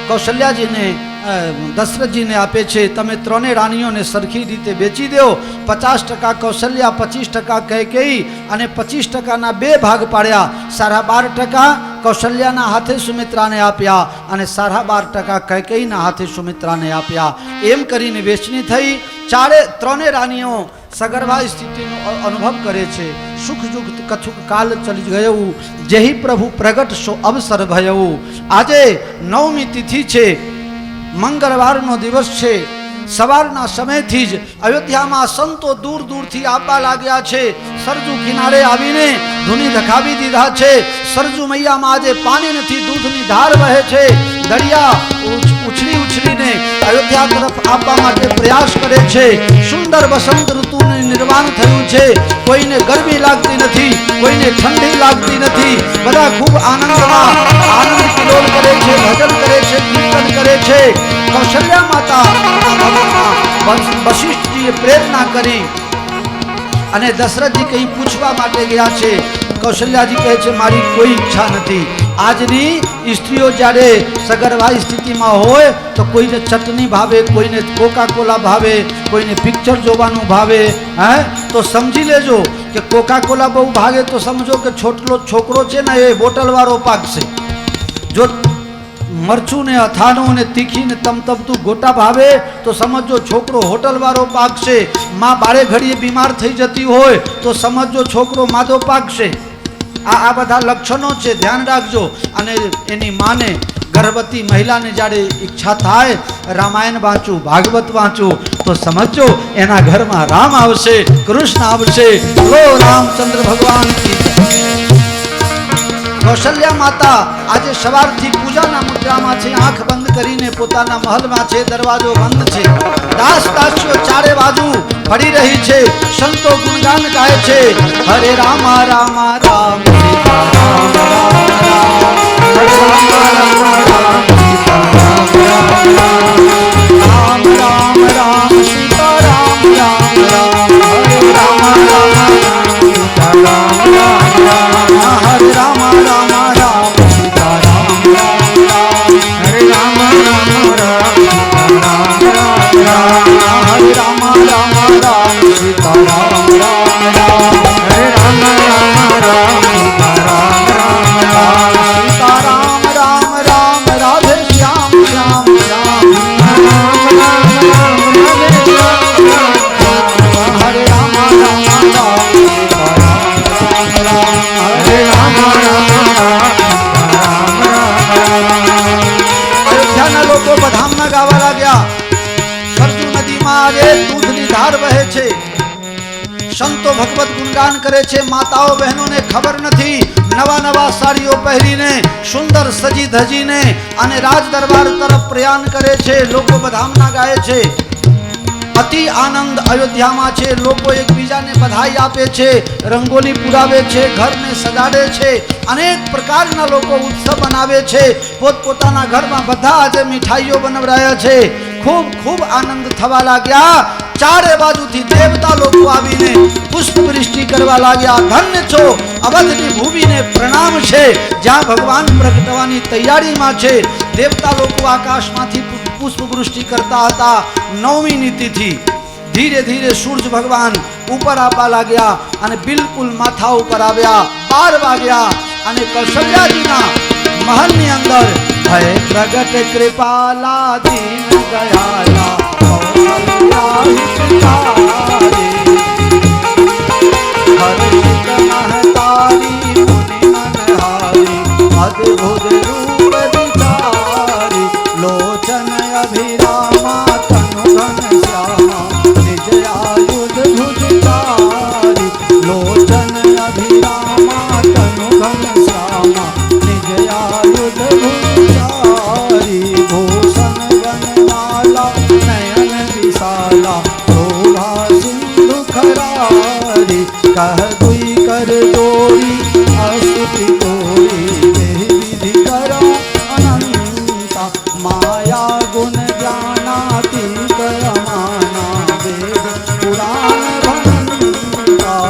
કૌશલ્યાજીને દશરથજીને આપે છે. તમે ત્રણે રાણીઓને સરખી રીતે વેચી દો. 50% કૌશલ્યા, 25% કૈકેયી અને 25%ના 2 ભાગ પાડ્યા. 12.5% કૌશલ્યાના હાથે સુમિત્રાને આપ્યા અને 12.5% કૈકેયીના હાથે સુમિત્રાને આપ્યા. એમ કરીને વેચણી થઈ. ત્રણે રાણીઓ સગર્ભા સ્થિતિનો અનુભવ કરે છે. સુખ દુઃખ કથુક કાલ ચલી ગયું, જેહી પ્રભુ પ્રગટ સો અવસર ભયવું. આજે 9મી તિથિ છે, મંગળવારનો દિવસ છે. સવારના સમયથી જ અયોધ્યામાં સંતો દૂર દૂરથી આવવા લાગ્યા છે. સરજુ કિનારે આવીને ધૂની ધખાવી દીધા છે. સરજુ મૈયામાં આજે પાણી નથી, દૂધની ધાર વહે છે. દરિયા ઉછળીને અયોધ્યા તરફ આવવા માટે પ્રયાસ કરે છે. સુંદર વસંત ઋતુનું નિર્માણ થયું છે. કોઈને ગરમી લાગતી નથી, કોઈને ઠંડી લાગતી નથી. બધા ખૂબ આનંદમાં આનંદ કિલોલ કરે છે, ભજન કરે છે, કીર્તન કરે છે. કૌશલ્યા માતા વશિષ્ઠજીએ પ્રેરણા કરી અને દશરથજી કંઈ પૂછવા માટે ગયા છે. કૌશલ્યાજી કહે છે, મારી કોઈ ઈચ્છા નથી. આજની સ્ત્રીઓ જ્યારે સગર્ભા સ્થિતિમાં હોય તો કોઈને ચટણી ભાવે, કોઈને કોકા કોલા ભાવે, કોઈને પિક્ચર જોવાનું ભાવે. તો સમજી લેજો કે કોકા કોલા બહુ ભાગે તો સમજો કે છોકરો છે ને એ બોટલવાળો પાકશે. જો મરચું ને અથાણું ને તીખી ને તમતમતું ગોટા ભાવે તો સમજો છોકરો હોટલવાળો પાકશે. માં બારે ઘડીએ બીમાર થઈ જતી હોય તો સમજો છોકરો માદો પાકશે. આ બધા લક્ષણો છે, ધ્યાન રાખજો. અને એની માને, ગર્ભવતી મહિલાને જ્યારે ઈચ્છા થાય રામાયણ વાંચું, ભાગવત વાંચું તો સમજો એના ઘરમાં રામ આવશે, કૃષ્ણ આવશે. લો રામચંદ્ર ભગવાન કી જય. કૌશલ્યા માતા આજે સવારથી પૂજાના મુદ્રામાં છે. આંખ બંધ કરીને પોતાના મહલમાં છે, દરવાજો બંધ છે. દાસ દાસીઓ ચારે બાજુ ફરી રહી છે. સંતો ગુણગાન ગાય છે. હરે રામા રામા રામ સીતા રામ રામ રામ, હરે રામા રામા રામ સીતા રામ રામ રામ, રામ રામ રામ સીતા રામ રામ રામ, હરે રામા રામા રામ સીતા રામ રામ રામ, હરે રામા રામા રામ સીતા રામ રામ રામ, હરે રામા રામા રામ સીતા રામ રામ રામ, હરે રામા રામા રામ સીતા રામ રામ રામ, હરે રામા રામા રામ સીતા રામ રામ રામ, સીતા રામ રામ રામ રાધે શ્યામ શ્યામ શ્યામ, રામ રામ રામ રાધે શ્યામ શ્યામ, હરે રામા રામા રામ સીતા રામ રામ રામ, હરે રામા ભગવત ગુણગાન કરે છે, માતાઓ બહેનોને ખબર નથી, નવા નવા સાડીઓ પહેરીને સુંદર સજી ધજીને અને રાજ દરબાર તરફ પ્રયાણ કરે છે, લોકો બધામણા ગાય છે, અતિ આનંદ અયોધ્યામાં છે, લોકો એકબીજાને બધાઈ આપે છે, રંગોલી પુરાવે છે, ઘરને સજાડે છે, અનેક પ્રકારના લોકો ઉત્સવ બનાવે છે, પોતપોતાના ઘરમાં બધા આજે મીઠાઈઓ બનાવરાયા છે, ખૂબ ખૂબ આનંદ થવા લાગ્યા, ચારે બાજુથી દેવતા લોકો આવીને પુષ્પવૃષ્ટિ કરવા લાગ્યા, ધન્ય છો અવધની ભૂમિને પ્રણામ છે, જ્યાં ભગવાન પ્રગટવાની તૈયારીમાં છે, દેવતા લોકો આકાશમાંથી પુષ્પવૃષ્ટિ કરતા હતા, નવમીની તિથિ ધીરે ધીરે સૂર્ય ભગવાન ઉપર આવવા લાગ્યા અને બિલકુલ માથા ઉપર આવ્યા, 12 વાગ્યા અને કૌશલ્યાજીના મહલની અંદર ભય પ્રગટ કૃપાલા દીન દયાલા કૌશલ્યા હિતકારી હર્ષિત મહતારી મુનિ મનહારી અદ્ભુત રૂપ વિચારી લોચન અભિરામા તનુ ઘન શ્યામા નિજ આયુધ ભુજધારી લોચન અભિરામા તનુ ઘન શ્યામા નિજ આયુધ ભુજધારી ભૂષણ વનમાલા નયન વિશાલા શોભા સિંધુ ખરારી કહ દુઈ કર જોડી અસ્તુતિ તોડી વિધિ કરો અનંતા માયા ગુણ જ્ઞાનાતીત અમાના વેદ પુરાણ ભણતા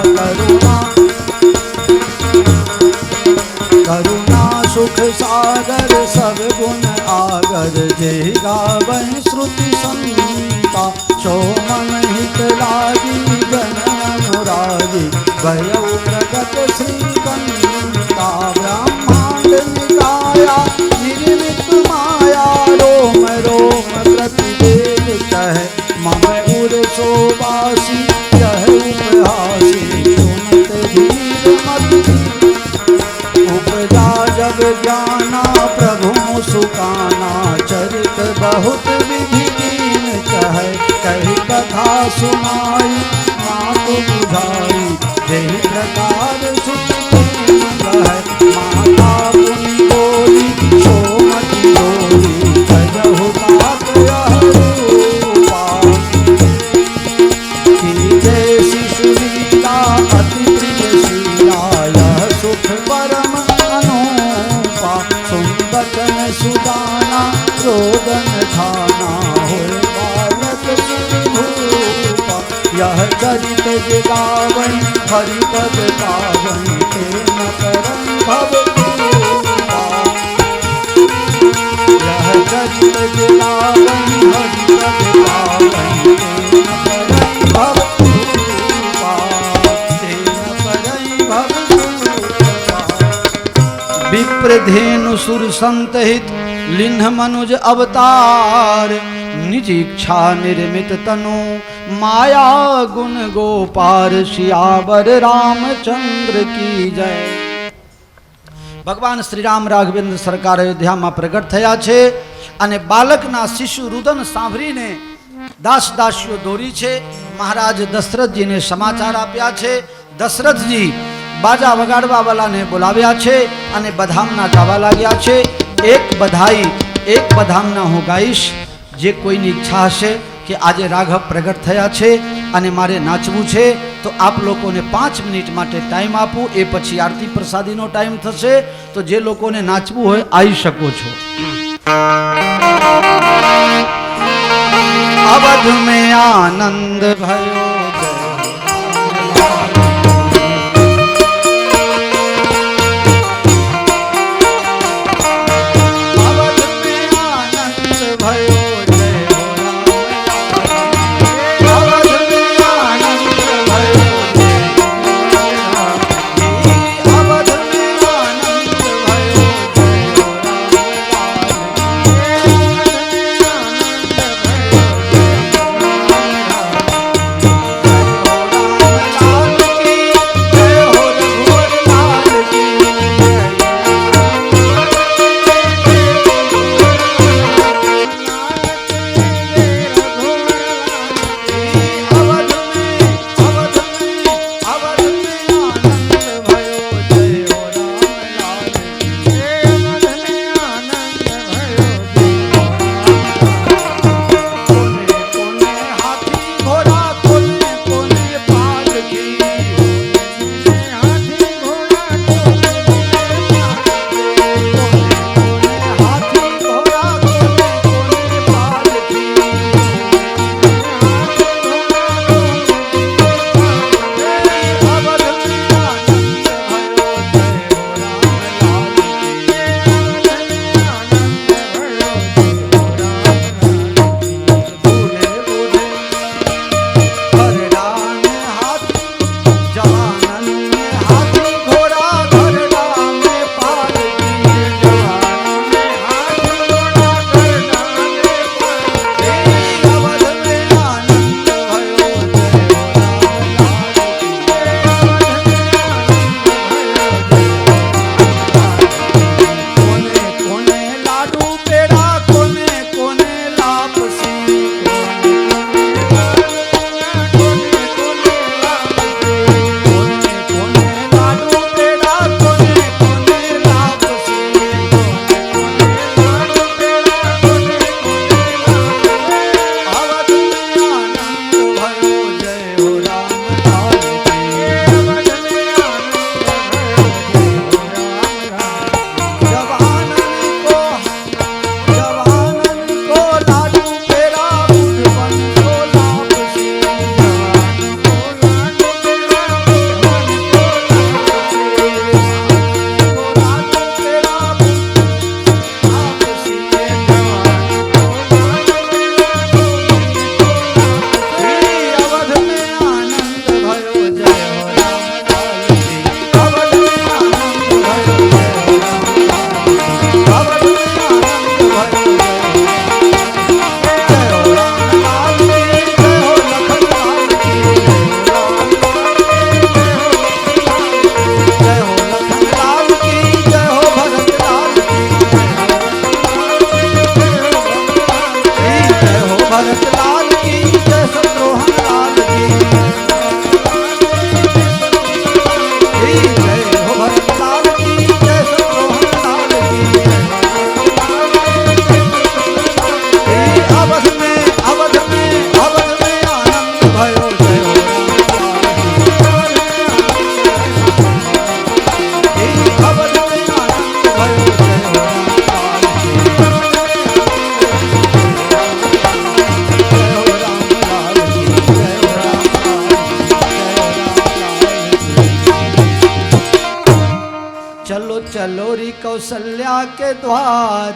કરુણા સુખ સાગર સબ ગુણ આગર જે ગાવૈ શ્રુતિ સંતા સો મન હિત લાગી જન અનુરાગી ભયઉ પ્રગટ શ્રી કંતા બ્રહ્માંડ નિકાયા નિર્મિત માયા રોમ રોમ प्रतिवेद कह मम उर सोबासी यह उपहासी सुनत धीर मत उपजा जग ज्ञाना प्रभु सुकाना चरित बहुत विधि दीन कह कही कथा सुनाई मात बुझाई जय प्रकार सुख कह माता पुनि बोली सोमति बोली जजहु तात अति प्रिय शीला यह सुख परम अनूपा सुन बचन सुदाना रोदन ठाना हो बालक सुभूपा यह चरित गावै हरिपद पावै ते न करम भव यह चरित गावै हरिपद पावै ते न करम भव विप्रधेनु सुर संत हित लिन्ह मनुज अवतार निज इच्छा निर्मित तनु माया गुण गोपार सियावर रामचंद्र की जय। भगवान श्री राम राघवेंद्र सरकार अयोध्याમાં પ્રગટ થયા છે અને બાલકના શિશુ રુદન સાંભળીને દાસ દાસીઓ દોરી છે, મહારાજ દશરથજીને સમાચાર આપ્યા છે, દશરથજી બાજા વગાડવા વાળાને બોલાવ્યા છે અને બધામના ગાવા લાગ્યા છે। એક બધામના હું ગાઈશ, જે કોઈની ઈચ્છા હશે કે આજે રાઘવ પ્રગટ થયા છે અને મારે નાચવું છે તો આપ લોકોને 5 મિનિટ માટે ટાઈમ આપું, એ પછી આરતી પ્રસાદીનો ટાઈમ થશે, તો જે લોકોને નાચવું હોય આવી શકો છો। અવધ મેં આનંદ ભયો री कौशल्या के द्वार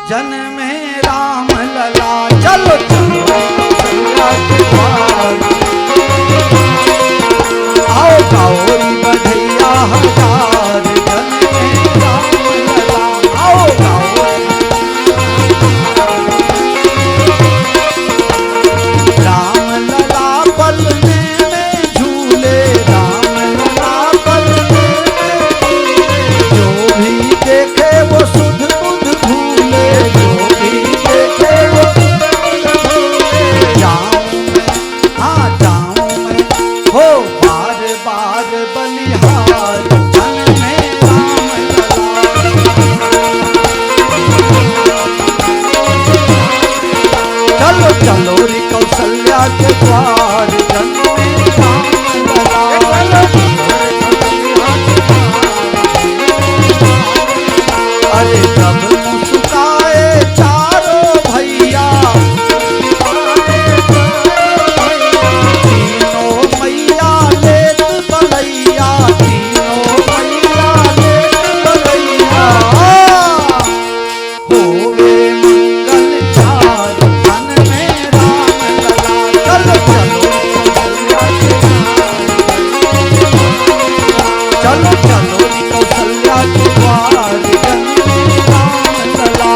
जन्मे राम लला। चलो चलो कौशल्या के द्वार, आओ गौरी बधैया हजार जन्मे राम लला। आओ गौरी राम लला पलने में झूले, राम लला पलने में झूले। जो भी देखे वो सुध बुध भूले, जो भी देखे वो सुध बुध भूले। जाऊं मैं, हाँ जाऊं मैं, हो बार बार बलिहार जन्मे राम लला। चलो चलो रे कौशल्या के द्वार जन्मे राम लला। अरे जब मुस्काए चारों भैया, तीनों मैया लेत बलैया, तीनों मैया लेत बलैया। होवे मंगल चार जन्मे राम लला। चलो चलो चलो चलो कौशल्या के द्वार जन्मे राम लला।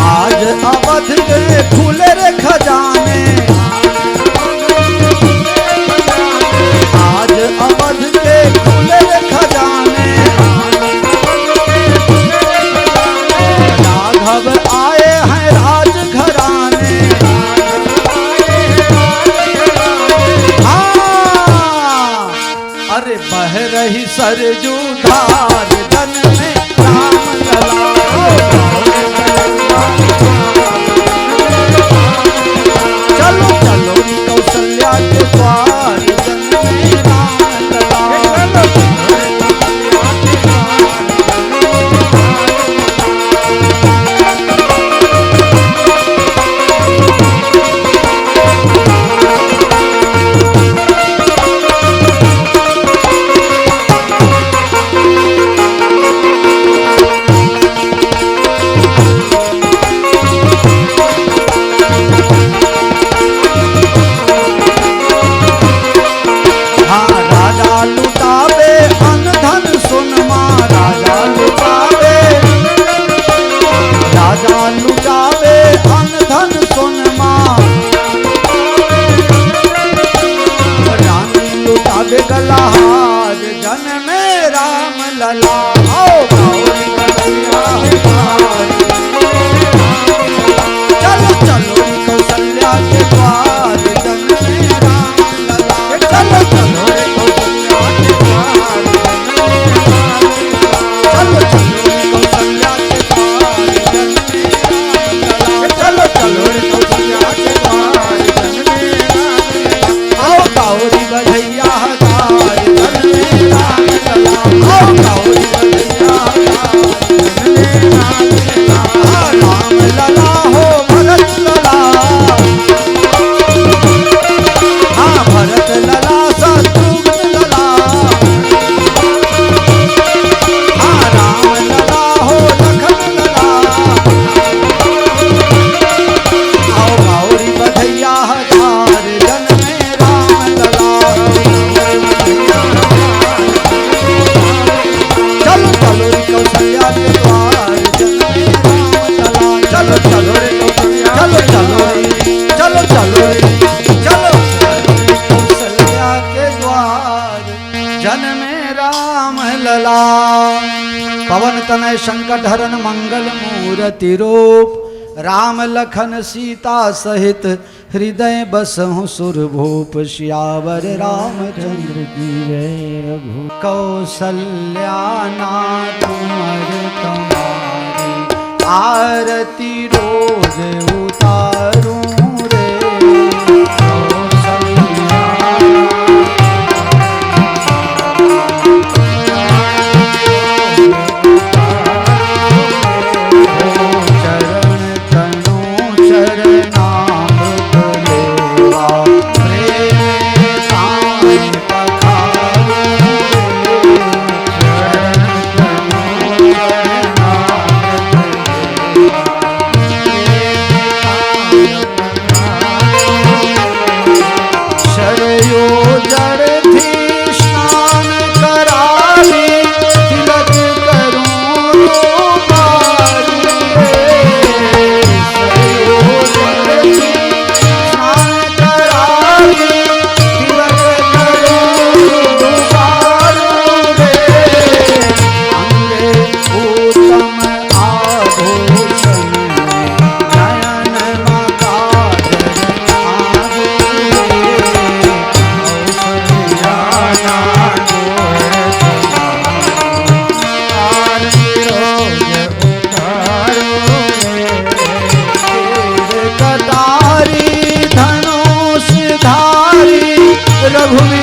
आज अवध के खुले रे खजाने, आज अवध के खुले रे खजाने। राघव आए हैं राज घराने, हाँ अरे बह रही सरजू धार जन्मे राम लला। चलो चलो कौशल्या के द्वार जन्मे राम लला। लुटावे अन धन सोनमा, राजा लुटावे, राजा लुटावे अन धन सोनमा। रानी लुटावे गलाहार जन्मे राम लला। आओ गौरी बधैया हजार। चलो चलो कौशल्या के द्वार जन्मे राम लला। चलो चलो गौरी बधैया हजार जन्मे राम लला। आओ गौरी बधैया हजार जन्मे राम लला। राम लला हो भरत लला, हाँ भरत लला शत्रुघ्न लला। हाँ राम लला हो लखन लला। आओ गौरी बधैया हजार जन्मे राम लला। चलो चलो रे कौशल्या के द्वार जन्मे राम लला। चलो चलो रे कौशल्या, चलो चलो रे, चलो चलो रे, चलो कौशल्या के द्वार जन्मे राम लला। पवन तनय संकट हरन मंगल मूर्ति रूप, राम लखन सीता सहित हृदय बसहु सुरभूप श्यावर रामचंद्र की जय। रघु कौसल्या नाथुमर तुम्हारी आरती रोज उतारूं रे। रघुवीर